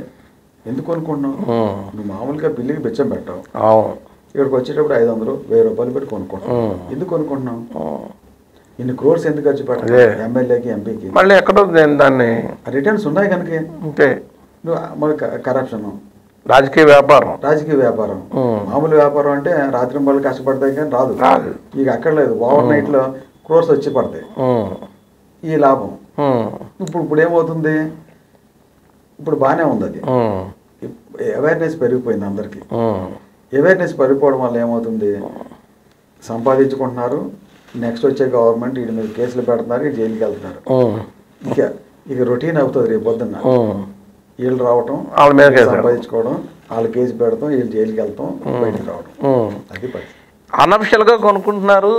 ఎందుకు కొనుక్కుంటున్నావు? నువ్వు మామూలుగా బిల్లుకి బిచ్చం పెట్టావు, ఇక్కడికి వచ్చేటప్పుడు 500, 1000 రూపాయలు పెట్టి కొనుక్కుంటున్నావు. ఎందుకు కొనుక్కుంటున్నావు? ఇన్ని క్రోర్స్ ఎందుకు ఖర్చు పెడతావు? ఎమ్మెల్యేకి, ఎంపీకి మళ్ళీ ఎక్కడో దాన్ని రిటర్న్స్ ఉన్నాయి కనుక. అంతే. నువ్వు మళ్ళీ కరప్షన్, రాజకీయ వ్యాపారం. మామూలు వ్యాపారం అంటే రాత్రి వాళ్ళు కష్టపడతాయి కానీ రాదు. ఇక అక్కడ లేదు, ఓవర్ నైట్ లో క్రోర్స్ వచ్చి పడతాయి ఈ లాభం. ఇప్పుడు ఏమవుతుంది? ఇప్పుడు బాగానే ఉంది, అది అవేర్నెస్ పెరిగిపోయింది అందరికి. అవేర్నెస్ పెరిగిపోవడం వల్ల ఏమవుతుంది? సంపాదించుకుంటున్నారు, నెక్స్ట్ వచ్చే గవర్నమెంట్ వీడి మీద కేసులు పెడుతున్నారు, జైలుకి వెళ్తున్నారు. ఇక రొటీన్ అవుతుంది. రేపు పొద్దున్న వీళ్ళు రావటం, సంపాదించుకోవడం, వాళ్ళు కేసు పెడతాం, వీళ్ళు జైలుకి వెళ్తాం, బయటకు రావడం. అది పరిస్థితి. అనఫిషియల్గా కొనుక్కుంటున్నారు.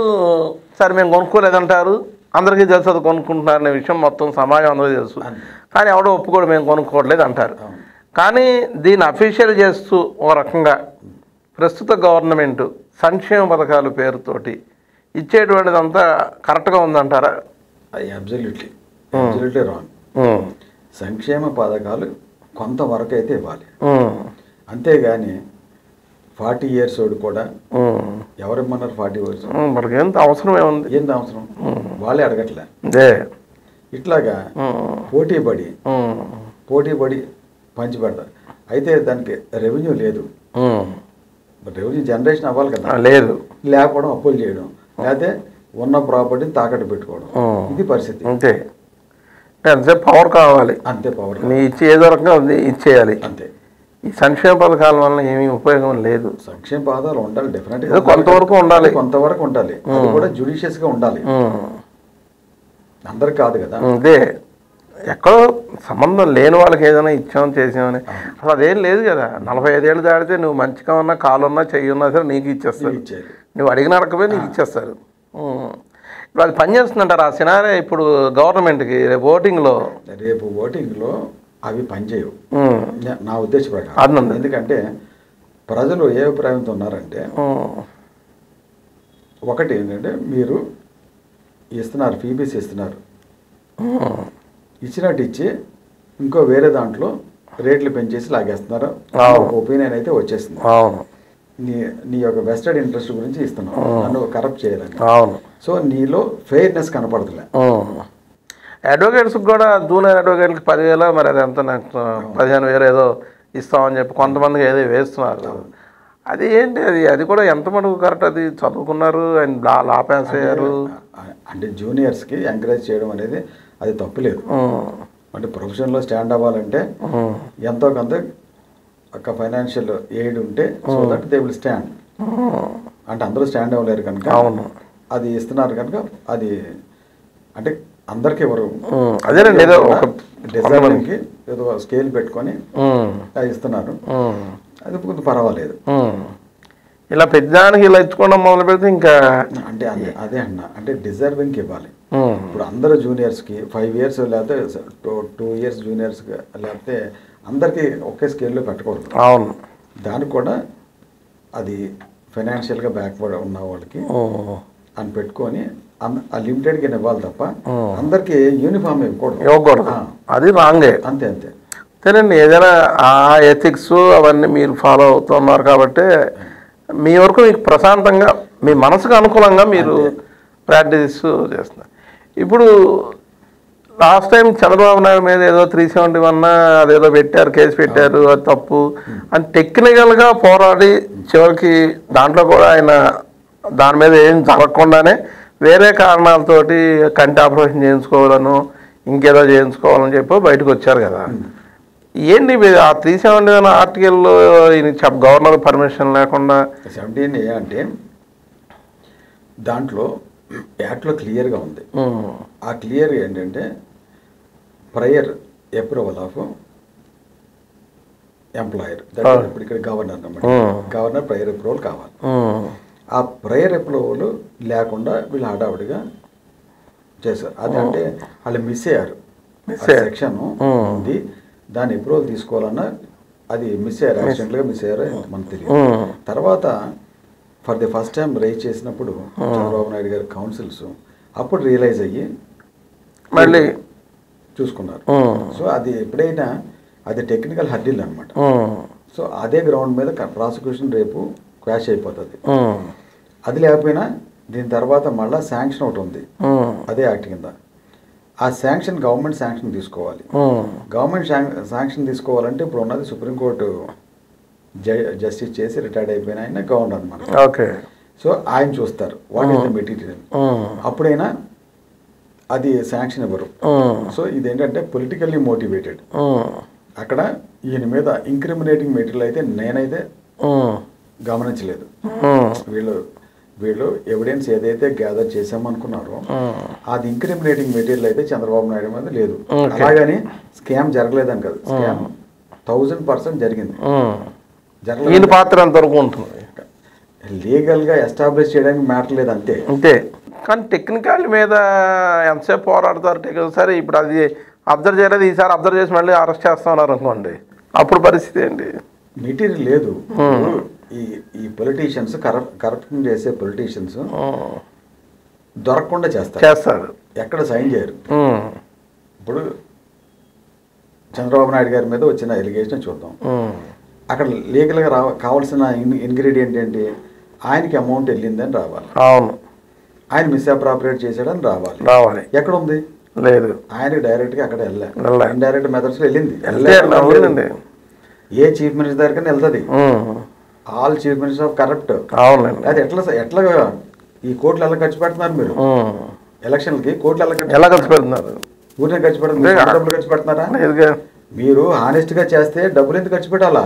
సరే మేము కొనుక్కోలేదంటారు, అందరికీ తెలుసు అది కొనుక్కుంటున్నారు అనే విషయం మొత్తం సమాజం అందరికీ తెలుసు. కానీ ఎవడో ఒప్పుకోడు మేము కొనుక్కోవట్లేదు అంటారు. కానీ దీన్ని అఫీషియల్ చేస్తూ ఒక రకంగా ప్రస్తుత గవర్నమెంట్ సంక్షేమ పథకాల పేరుతోటి ఇచ్చేటువంటిదంతా కరెక్ట్గా ఉందంటారా? అది అబ్సల్యూట్లీ రాంగ్. సంక్షేమ పథకాలు కొంతవరకు అయితే ఇవ్వాలి, అంతేగాని 40 years వాడు కూడా ఎవరేమన్నారు 40 years మనకి ఎంత అవసరం ఏముంది? ఏంటి అవసరం? వాళ్ళే అడగట్లే. ఇట్లాగా పోటీ పడి పంచి పెడతారు. అయితే దానికి రెవెన్యూ లేదు, రెవెన్యూ జనరేషన్ అవ్వాలి కదా. లేకపోవడం, అప్పులు చేయడం, లేకపోతే ఉన్న ప్రాపర్టీని తాకట్టు పెట్టుకోవడం, ఇది పరిస్థితి. అంతే. పవర్ కావాలి, అంతే. పవర్ నీ ఇచ్చి ఏదో రకంగా ఇచ్చేయాలి, అంతే. ఈ సంక్షేమ పథకాల వల్ల ఏమీ ఉపయోగం లేదు. సంక్షేమ పథకాలు ఉండాలి ఏదో డెఫినెట్గా, కొంతవరకు ఉండాలి. కొంతవరకు ఉండాలి, అది కూడా జుడిషియస్గా ఉండాలి, అందరికి కాదు కదా. అదే ఎక్కడో సంబంధం లేని వాళ్ళకి ఏదైనా ఇచ్చామని చేసామని అసలు అదేం లేదు కదా. 45 ఏళ్ళు దాడితే నువ్వు మంచిగా ఉన్నా కాలున్నా చెయ్యి ఉన్నా సరే నీకు ఇచ్చేస్తారు. నువ్వు అడిగిన అడగపోయి నీకు ఇచ్చేస్తారు. ఇప్పుడు అది పనిచేస్తుందంటారు ఆ సినారే ఇప్పుడు గవర్నమెంట్కి రేపు ఓటింగ్లో అవి పనిచేయవు నా ఉద్దేశ ప్రకారం. ఎందుకంటే ప్రజలు ఏ అభిప్రాయంతో ఉన్నారంటే, ఒకటి ఏంటంటే మీరు ఇస్తున్నారు, పీబీసీ ఇస్తున్నారు, ఇచ్చినట్టు ఇచ్చి ఇంకో వేరే దాంట్లో రేట్లు పెంచేసి లాగేస్తున్నారు, ఒపీనియన్ అయితే వచ్చేస్తుంది. నీ యొక్క వెస్టెడ్ ఇంట్రెస్ట్ గురించి ఇస్తున్నావు, నన్ను కరప్ట్ చేయాలని. సో నీలో ఫెయిర్నెస్ కనపడదులే. అడ్వకేట్స్కి కూడా జూనియర్ అడ్వకేట్కి 10,000 మరి అది ఎంత 15,000 ఏదో ఇస్తామని చెప్పి కొంతమందికి ఏదో వేస్తున్నారు. అది ఏంటి అది కూడా ఎంత మటుకు కరెక్ట్? అది చదువుకున్నారు, ఆయన లా పాస్ అయ్యారు. అంటే జూనియర్స్కి ఎంకరేజ్ చేయడం అనేది అది తప్పులేదు. అంటే ప్రొఫెషన్లో స్టాండ్ అవ్వాలంటే ఎంతో కొంత ఒక ఫైనాన్షియల్ ఎయిడ్ ఉంటే so that they will stand. అంటే అందరూ స్టాండ్ అవ్వలేరు కనుక అది ఇస్తున్నారు కనుక అది అంటే అందరికి ఎవరు అదేనండి ఏదో ఒక డిజైనింగ్కి ఏదో స్కేల్ పెట్టుకొని ఇస్తున్నారు, అది కొంచెం పర్వాలేదు. ఇలా పెద్దానికి ఇలా ఇచ్చుకోవడం మొదలు పెడితే ఇంకా అంటే అదే అన్న, అంటే డిజర్వింగ్కి ఇవ్వాలి. ఇప్పుడు అందరూ జూనియర్స్కి 5 years లేకపోతే 2 years జూనియర్స్కి లేకపోతే అందరికీ ఒకే స్కేల్లో పెట్టకూడదు. అవును, దానికి కూడా అది ఫైనాన్షియల్గా బ్యాక్వర్డ్ ఉన్న వాళ్ళకి అని పెట్టుకొని ఆ లిమిటెడ్గా ఇవ్వాలి తప్ప అందరికీ యూనిఫామ్ ఇవ్వకూడదు. అది రాంగే. అంతే అంతేనండి. ఏదైనా ఆ ఎథిక్స్ అవన్నీ మీరు ఫాలో అవుతున్నారు కాబట్టి మీ వరకు మీకు ప్రశాంతంగా మీ మనసుకు అనుకూలంగా మీరు ప్రాక్టీస్ చేస్తున్నారు. ఇప్పుడు లాస్ట్ టైం చంద్రబాబు నాయుడు మీద ఏదో 371 అదేదో పెట్టారు, కేసు పెట్టారు, అది తప్పు అని టెక్నికల్గా పోరాడి చివరికి దాంట్లో కూడా ఆయన దాని మీద ఏం జరగకుండానే వేరే కారణాలతోటి కంటి ఆపరేషన్ చేయించుకోవాలను ఇంకేదో చేయించుకోవాలని చెప్పి బయటకు వచ్చారు కదా. ఏంటి ఆ 371 ఆర్టికల్లో గవర్నర్ పర్మిషన్ లేకుండా 17 అంటే దాంట్లో యాక్ట్లో క్లియర్గా ఉంది. ఆ క్లియర్ ఏంటంటే ప్రయర్ అప్రూవల్ ఆఫ్ ఎంప్లాయర్, ఇప్పుడు ఇక్కడ గవర్నర్ అన్నమాట. గవర్నర్ ప్రయర్ అప్రూవల్ కావాలి. ఆ ప్రయర్ అప్రూవల్ లేకుండా వీళ్ళు హడావుడిగా చేశారు. అది అంటే వాళ్ళు మిస్ అయ్యారు. సెక్షన్ ఉంది, దాన్ని అప్రూవల్ తీసుకోవాలన్నా అది మిస్ అయ్యారు, యాక్సిడెంట్గా మిస్ అయ్యారో మనకు తెలియదు. తర్వాత for the first time rise చేసినప్పుడు చంద్రబాబు నాయుడు గారి కౌన్సిల్స్ అప్పుడు రియలైజ్ అయ్యి మళ్ళీ చూసుకున్నారు. సో అది ఎప్పుడైనా అది టెక్నికల్ హర్డిల్ అనమాట. సో అదే గ్రౌండ్ మీద ప్రాసిక్యూషన్ రేపు క్వాష్ అయిపోతుంది. అది లేకపోయినా దీని తర్వాత మళ్ళీ శాంక్షన్ ఒకటి ఉంది అదే యాక్ట్ కింద. ఆ శాంక్షన్ గవర్నమెంట్ శాంక్షన్ తీసుకోవాలి. గవర్నమెంట్ శాంక్షన్ తీసుకోవాలంటే ఇప్పుడు ఉన్నది సుప్రీంకోర్టు జస్టిస్ చేసి రిటైర్డ్ అయిపోయిన ఆయన గవర్నర్ అనమాట. ఓకే. సో ఆయన చూస్తారు వాట్ ఈస్ ద మెటీరియల్, అప్పుడైనా అది శాంక్షన్ ఇవ్వరు. సో ఇదేంటంటే పొలిటికల్లీ మోటివేటెడ్. అక్కడ ఈయన మీద ఇంక్రిమినేటింగ్ మెటీరియల్ అయితే నేనైతే గమనించలేదు. వీళ్ళు ఎవిడెన్స్ ఏదైతే గ్యాదర్ చేసామనుకున్నారో అది ఇంక్రిమినేటింగ్ మెటీరియల్ అయితే చంద్రబాబు నాయుడు మీద లేదు. అలాగని స్కామ్ జరగలేదని కదా, స్కామ్ 1000% జరిగింది. ఈయన పాత్ర ఎంతవరకు ఉంటుంది లీగల్గా ఎస్టాబ్లిష్ చేయడానికి మ్యాటర్ లేదు అంతే. కానీ టెక్నికల్ మీద ఎంతసేపు పోరాడతారు. సరే ఇప్పుడు అది అబ్జర్వ్ చేయలేదు, ఈసారి అబ్జర్వ్ చేసి మళ్ళీ అరెస్ట్ చేస్తున్నారు అనుకోండి, అప్పుడు పరిస్థితి ఏంటి? మెటీరియల్ లేదు. ఈ పొలిటీషియన్స్ కరప్షన్ చేసే పొలిటీషియన్స్ దొరకకుండా చేస్తారు, ఎక్కడ సైన్ చేయరు. ఇప్పుడు చంద్రబాబు నాయుడు గారి మీద వచ్చిన ఎలిగేషన్ చూద్దాం. అక్కడ లీగల్గా కావాల్సిన ఇంగ్రీడియంట్ ఏంటి? ఆయనకి అమౌంట్ వెళ్ళిందని రావాలి, ఆయన మిస్అప్రాప్రియేట్ చేశాడని రావాలి. ఎక్కడ ఉంది? లేదు. ఆయనకి డైరెక్ట్గా అక్కడ వెళ్ళాలి, ఇండైరెక్ట్ మెథడ్స్లో వెళ్ళింది. ఏ చీఫ్ మినిస్టర్ దగ్గర వెళ్తుంది, all chief minister of corrupt. అది ఎట్లా ఈ కోట్లు ఎలా ఖర్చు పెడుతున్నారు మీరు? ఎలక్షన్లకి కోట్లు ఎలా ఖర్చు పెడుతున్నారు? ఊరినే ఖర్చు పెడుతున్నారు, ఖర్చు పెడుతున్నారా? మీరు హానెస్ట్గా చేస్తే డబ్బులు ఎందుకు ఖర్చు పెట్టాలా?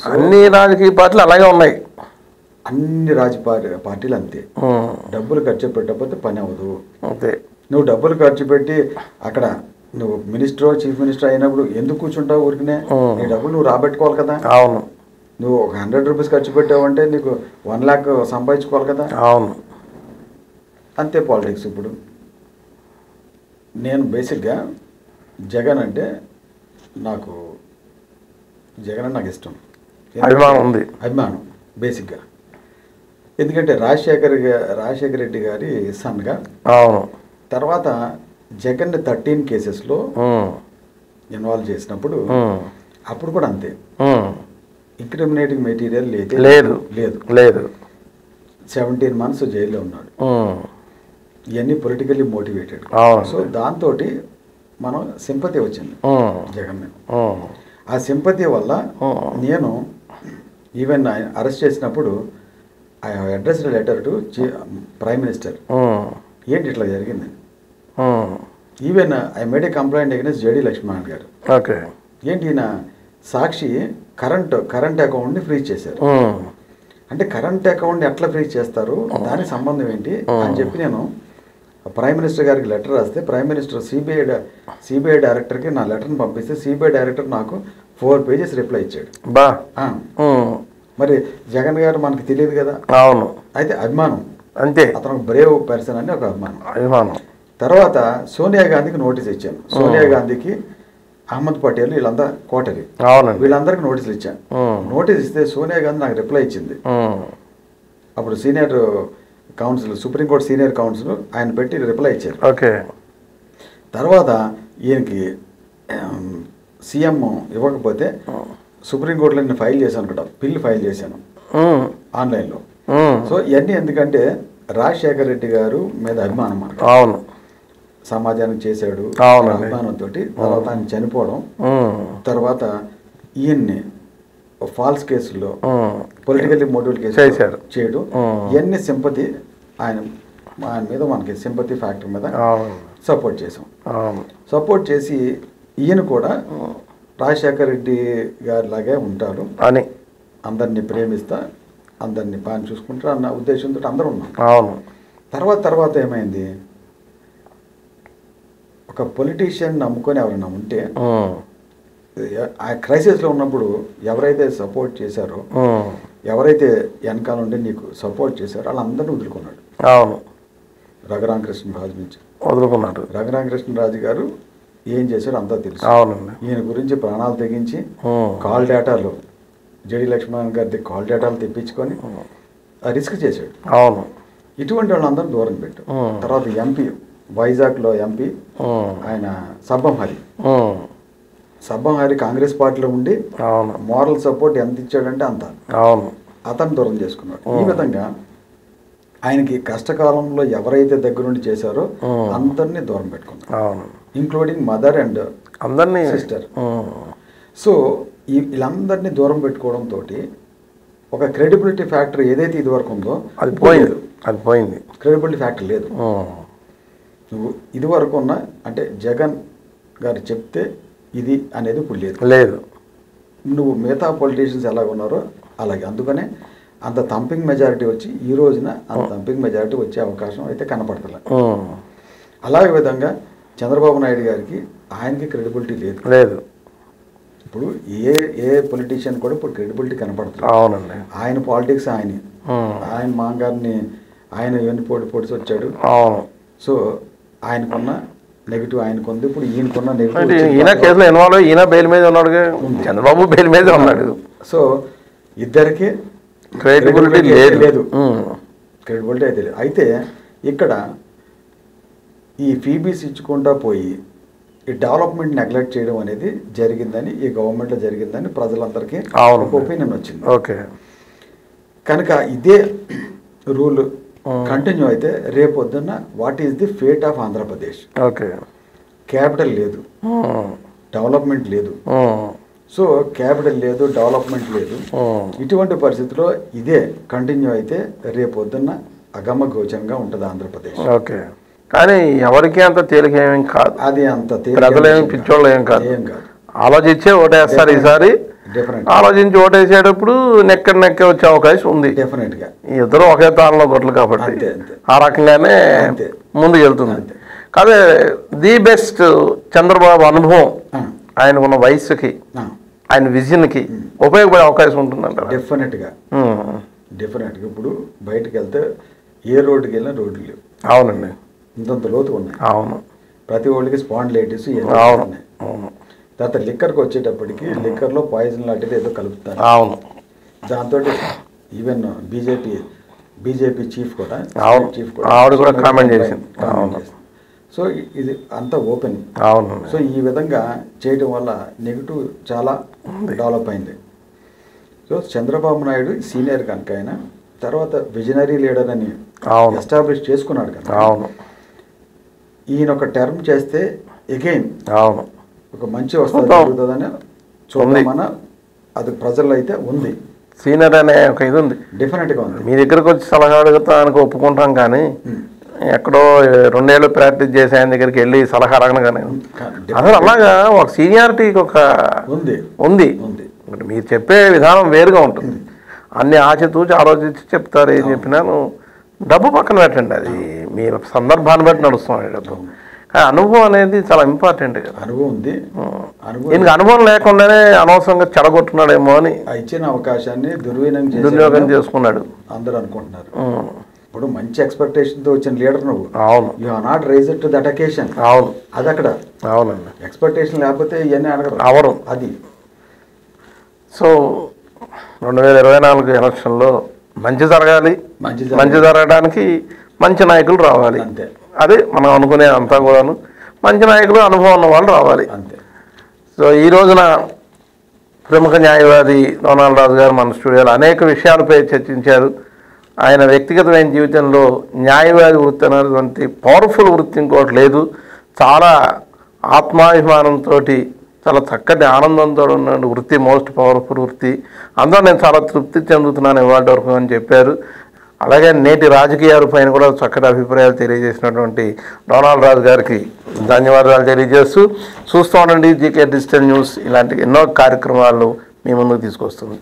అన్ని రాజకీయ పార్టీలు అలాగే ఉన్నాయి. అన్ని పార్టీలు అంతే. డబ్బులు ఖర్చు పెట్టకపోతే పని అవ్వదు. అంతే. నువ్వు డబ్బులు ఖర్చు పెట్టి అక్కడ నువ్వు మినిస్టర్ చీఫ్ మినిస్టర్ అయినప్పుడు ఎందుకు కూర్చుంటావు ఊరికనే? నీ డబ్బులు నువ్వు రాబెట్టుకోవాలి కదా. అవును. నువ్వు ఒక 100 రూపీస్ ఖర్చు పెట్టావంటే నీకు 1 lakh సంపాదించుకోవాలి కదా. అవును. అంతే పాలిటిక్స్. ఇప్పుడు నేను బేసిక్గా జగన్ అంటే నాకు ఇష్టం, అభిమానం ఉంది. అభిమానం బేసిక్గా. ఎందుకంటే రాజశేఖర రెడ్డి గారి సన్గా. అవును. తర్వాత జగన్ 13 కేసెస్లో ఇన్వాల్వ్ చేసినప్పుడు అప్పుడు కూడా అంతే. ఇంక్రిమినేటింగ్ మెటీరియల్ లేదు లేదు లేదు 17 months జైల్లో ఉన్నాడు. ఇవన్నీ పొలిటికల్లీ మోటివేటెడ్. సో దాంతో మనం సింపతి వచ్చింది జగన్ మీద. ఆ సింపతి వల్ల నేను ఈవెన్ అరెస్ట్ చేసినప్పుడు I addressed letter to prime minister, ఏంటి ఇట్లా జరిగింది. Even I made a complaint against JD Lakshman గారు. ఓకే. ఏంటి ఈయన సాక్షి కరెంట్ అకౌంట్ని ఫ్రీజ్ చేశారు. అంటే కరెంట్ అకౌంట్ని ఎట్లా ఫ్రీజ్ చేస్తారు, దానికి సంబంధం ఏంటి అని చెప్పి నేను ప్రైమ్ మినిస్టర్ గారికి లెటర్ రాస్తే ప్రైమ్ మినిస్టర్ సిబిఐ డైరెక్టర్కి నా లెటర్ని పంపిస్తే సిబిఐ డైరెక్టర్ నాకు 4 pages రిప్లై ఇచ్చాడు. మరి జగన్ గారు మనకు తెలియదు కదా. అవును. అయితే అభిమానం అంతే. అతను బ్రేవ్ పర్సన్ అని ఒక అభిమానం. తర్వాత సోనియా గాంధీకి నోటీస్ ఇచ్చాను. సోనియా గాంధీకి అహ్మద్ పటేల్ వీళ్ళంతా కోటరి, వీళ్ళందరికీ నోటీసులు ఇచ్చాను. నోటీస్ ఇస్తే సోనియా గాంధీ నాకు రిప్లై ఇచ్చింది. అప్పుడు senior council, supreme court senior council ఆయన పెట్టి రిప్లై ఇచ్చారు. ఓకే. తర్వాత ఈయనకి సీఎం ఇవ్వకపోతే సుప్రీంకోర్టులో నేను ఫైల్ చేశాను కదా, బిల్ ఫైల్ చేశాను ఆన్లైన్లో. సో ఇవన్నీ ఎందుకంటే రాజశేఖర రెడ్డి గారు మీద అభిమానం మనకు. అవును. సమాజానికి చేశాడు అభిమానంతో. తర్వాత ఆయన చనిపోవడం, తర్వాత ఈయన్ని ఫాల్స్ కేసుల్లో పొలిటికల్లీ మోటివేట్ కేసు చేయడం, ఇవన్నీ సింపతి ఆయన మీద మనకి సింపతి ఫ్యాక్టర్ మీద సపోర్ట్ చేసాం. సపోర్ట్ చేసి ఈయన కూడా రాజశేఖర రెడ్డి గారి లాగే ఉంటారు అని, అందరినీ ప్రేమిస్తా, అందరినీ బాగా చూసుకుంటారు అన్న ఉద్దేశంతో అందరూ ఉన్నాం. తర్వాత ఏమైంది, ఒక పొలిటీషియన్ నమ్ముకొని ఎవరైనా ఉంటే ఆ క్రైసిస్లో ఉన్నప్పుడు ఎవరైతే సపోర్ట్ చేశారో, ఎవరైతే వెనకాల ఉండి నీకు సపోర్ట్ చేశారో వాళ్ళందరినీ వదులుకున్నాడు. రఘురామకృష్ణరాజు నుంచి వదులుకున్నాడు. రఘురామకృష్ణరాజు గారు ఏం చేశారో అంతా తెలుసు. ఈయన గురించి ప్రాణాలు తెగించి కాల్ డేటాలు, జేడి లక్ష్మణ్ గారి కాల్ డేటాలు తెప్పించుకొని రిస్క్ చేశాడు. ఇటువంటి వాళ్ళందరూ దూరం పెట్టు. తర్వాత ఎంపీ, వైజాగ్లో ఎంపీ ఆయన సబ్బం హరి కాంగ్రెస్ పార్టీలో ఉండి మోరల్ సపోర్ట్ ఎంత ఇచ్చాడంటే అంత, అతను దూరం చేసుకున్నాడు. ఈ విధంగా ఆయనకి కష్టకాలంలో ఎవరైతే దగ్గరుండి చేశారో అందరినీ దూరం పెట్టుకున్నారు, ఇంక్లూడింగ్ మదర్ అండ్ అందరినీ సిస్టర్. సో వీళ్ళందరినీ దూరం పెట్టుకోవడంతో ఒక క్రెడిబిలిటీ ఫ్యాక్టర్ ఏదైతే ఇది వరకు ఉందో అది పోయింది. క్రెడిబిలిటీ ఫ్యాక్టర్ లేదు. నువ్వు ఇది వరకు ఉన్న అంటే జగన్ గారు చెప్తే ఇది అనేది ఇప్పుడు లేదు. నువ్వు మిగతా పొలిటీషియన్స్ ఎలాగ ఉన్నారో అలాగే. అందుకనే అంత థంపింగ్ మెజారిటీ వచ్చి ఈ రోజున అంత థంపింగ్ మెజారిటీ వచ్చే అవకాశం అయితే కనపడతలే. అలాగే విధంగా చంద్రబాబు నాయుడు గారికి ఆయనకి క్రెడిబిలిటీ లేదు. ఇప్పుడు ఏ పొలిటీషియన్ కూడా ఇప్పుడు క్రెడిబిలిటీ కనపడుతుంది. ఆయన పాలిటిక్స్ ఆయన మాంగారిని ఆయన ఇవన్నీ పోటీసి వచ్చాడు. సో ఆయనకున్న నెగిటివ్ ఆయనకుంది, ఇప్పుడు ఈయనకున్న నెగిటివ్. ఈయన కేసులో ఇన్వాల్వ్ అయ్యి ఈయన బెయిల్ మీద ఉన్నాడు, చంద్రబాబు బెయిల్ మీద ఉన్నాడు. సో ఇద్దరికి క్రెడిబిలిటీ లేదు. క్రెడిబిలిటీ అయితే లేదు. అయితే ఇక్కడ ఈ ఫీబీస్ ఇచ్చుకుంటా పోయి ఈ డెవలప్మెంట్ నెగ్లెక్ట్ చేయడం అనేది జరిగిందని, ఈ గవర్నమెంట్లో జరిగిందని ప్రజలందరికీ ఒక ఒపీనియన్ వచ్చింది. ఓకే. కనుక ఇదే రూల్ కంటిన్యూ అయితే రేపొద్దున్న what is the fate of Andhra Pradesh? Okay. Capital లేదు, డెవలప్మెంట్ లేదు. సో క్యాపిటల్ లేదు, డెవలప్మెంట్ లేదు. ఇటువంటి పరిస్థితుల్లో ఇదే కంటిన్యూ అయితే రేపొద్దున్న అగమ్య గోచరంగా ఉంటుంది ఆంధ్రప్రదేశ్. ఓకే. కానీ ఎవరికి అంత తేలిక ఏమేం కాదు, అది అంత ప్రజలేమి పిచ్చోళ్ళు ఏం కాదు, ఆలోచించే ఓటేస్తారు. ఈసారి ఆలోచించి ఓటేసేటప్పుడు నెక్కే వచ్చే అవకాశం ఉంది. డెఫినెట్గా ఇద్దరు ఒకే తాళంలో గొడ్లు కాబట్టి ఆ రకంగానే ముందుకు వెళ్తుంది. కాదే ది బెస్ట్ చంద్రబాబు అనుభవం ఆయనకున్న వయసుకి ఆయన విజన్కి ఉపయోగపడే అవకాశం ఉంటుందంట. డెఫినెట్గా ఇప్పుడు బయటకు వెళ్తే ఏ రోడ్డుకి వెళ్ళినా రోడ్లు లేవు. అవునండి, ఇంతంత లోతు ఉన్నాయి. అవును, ప్రతి వాళ్ళకి స్పాండిలైటిస్ అవును. తర్వాత లిక్కర్కి వచ్చేటప్పటికి లిక్కర్లో పాయిజన్ లాంటిది ఏదో కలుపుతారు. అవును, దాంతో ఈవెన్ బీజేపీ చీఫ్ కూడా ఆవిడ కూడా కామెంట్ చేసింది. సో ఇది అంతా ఓపెన్. అవును. సో ఈ విధంగా చేయడం వల్ల నెగిటివ్ చాలా డెవలప్ అయింది. సో చంద్రబాబు నాయుడు సీనియర్ కనుక ఆయన తర్వాత విజనరీ లీడర్ అని ఎస్టాబ్లిష్ చేసుకున్నాడు కదా. అవును. ఈయన ఒక టర్మ్ చేస్తే అగైన్ అవును ఒక మంచి వస్తుంది జరుగుతుందని చూద్దామన్న అది ప్రజల్లో అయితే ఉంది. సీనియర్ అనే ఒక ఇది ఉంది, డెఫినెట్గా ఉంది. మీ దగ్గరకు వచ్చి సలహా అడుగుతానికి ఒప్పుకుంటాం, కానీ ఎక్కడో 2 ఏళ్ళు ప్రాక్టీస్ చేసే ఆయన దగ్గరికి వెళ్ళి సలహా అడగను. కానీ అసలు అలాగా ఒక సీనియారిటీకి ఒక ఉంది. మీరు చెప్పే విధానం వేరుగా ఉంటుంది. అన్ని ఆచితూచి ఆలోచించి చెప్తారు. ఏం చెప్పినాను డబ్బు పక్కన పెట్టండి, అది మీ సందర్భాన్ని బట్టి నడుస్తుంది డబ్బు. కానీ అనుభవం అనేది చాలా ఇంపార్టెంట్ కదా. అనుభవం ఉంది. ఈయనకి అనుభవం లేకుండానే అనవసరంగా చెడగొట్టున్నాడేమో అని ఇచ్చిన అవకాశాన్ని దుర్వినియోగం చేసుకున్నాడు అందరూ అనుకుంటున్నారు. ఇప్పుడు మంచి ఎక్స్పెక్టేషన్తో వచ్చిన లీడర్ నువ్వు. అవును. You are not raised to that occasion. అవును, అది అక్కడ. అవునండి. ఎక్స్పెక్టేషన్ లేకపోతే ఇవన్నీ అడగరు. అవరు అది. సో 2024 ఎలక్షన్లో మంచి జరగాలి, మంచి జరగడానికి మంచి నాయకులు రావాలి. అంతే. అదే మనం అనుకునే అంతా కూడాను. మంచి నాయకులు, అనుభవం ఉన్న వాళ్ళు రావాలి. అంతే. సో ఈ రోజున ప్రముఖ న్యాయవాది డొనాల్డ్ రాజు గారు మన స్టూడియోలో అనేక విషయాలపై చర్చించారు. ఆయన వ్యక్తిగతమైన జీవితంలో న్యాయవాది వృత్తి అనేటువంటి పవర్ఫుల్ వృత్తి ఇంకోటి లేదు. చాలా ఆత్మాభిమానంతో, చాలా చక్కటి ఆనందంతో ఉన్న వృత్తి, మోస్ట్ పవర్ఫుల్ వృత్తి. అందులో నేను చాలా తృప్తి చెందుతున్నాను ఇవాళ వరకు అని చెప్పారు. అలాగే నేటి రాజకీయాల పైన కూడా చక్కటి అభిప్రాయాలు తెలియజేసినటువంటి డొనాల్డ్ రాజు గారికి ధన్యవాదాలు తెలియజేస్తూ చూస్తూ ఉండండి జీకే డిజిటల్ న్యూస్. ఇలాంటి ఎన్నో కార్యక్రమాలు మీ ముందుకు తీసుకొస్తుంది.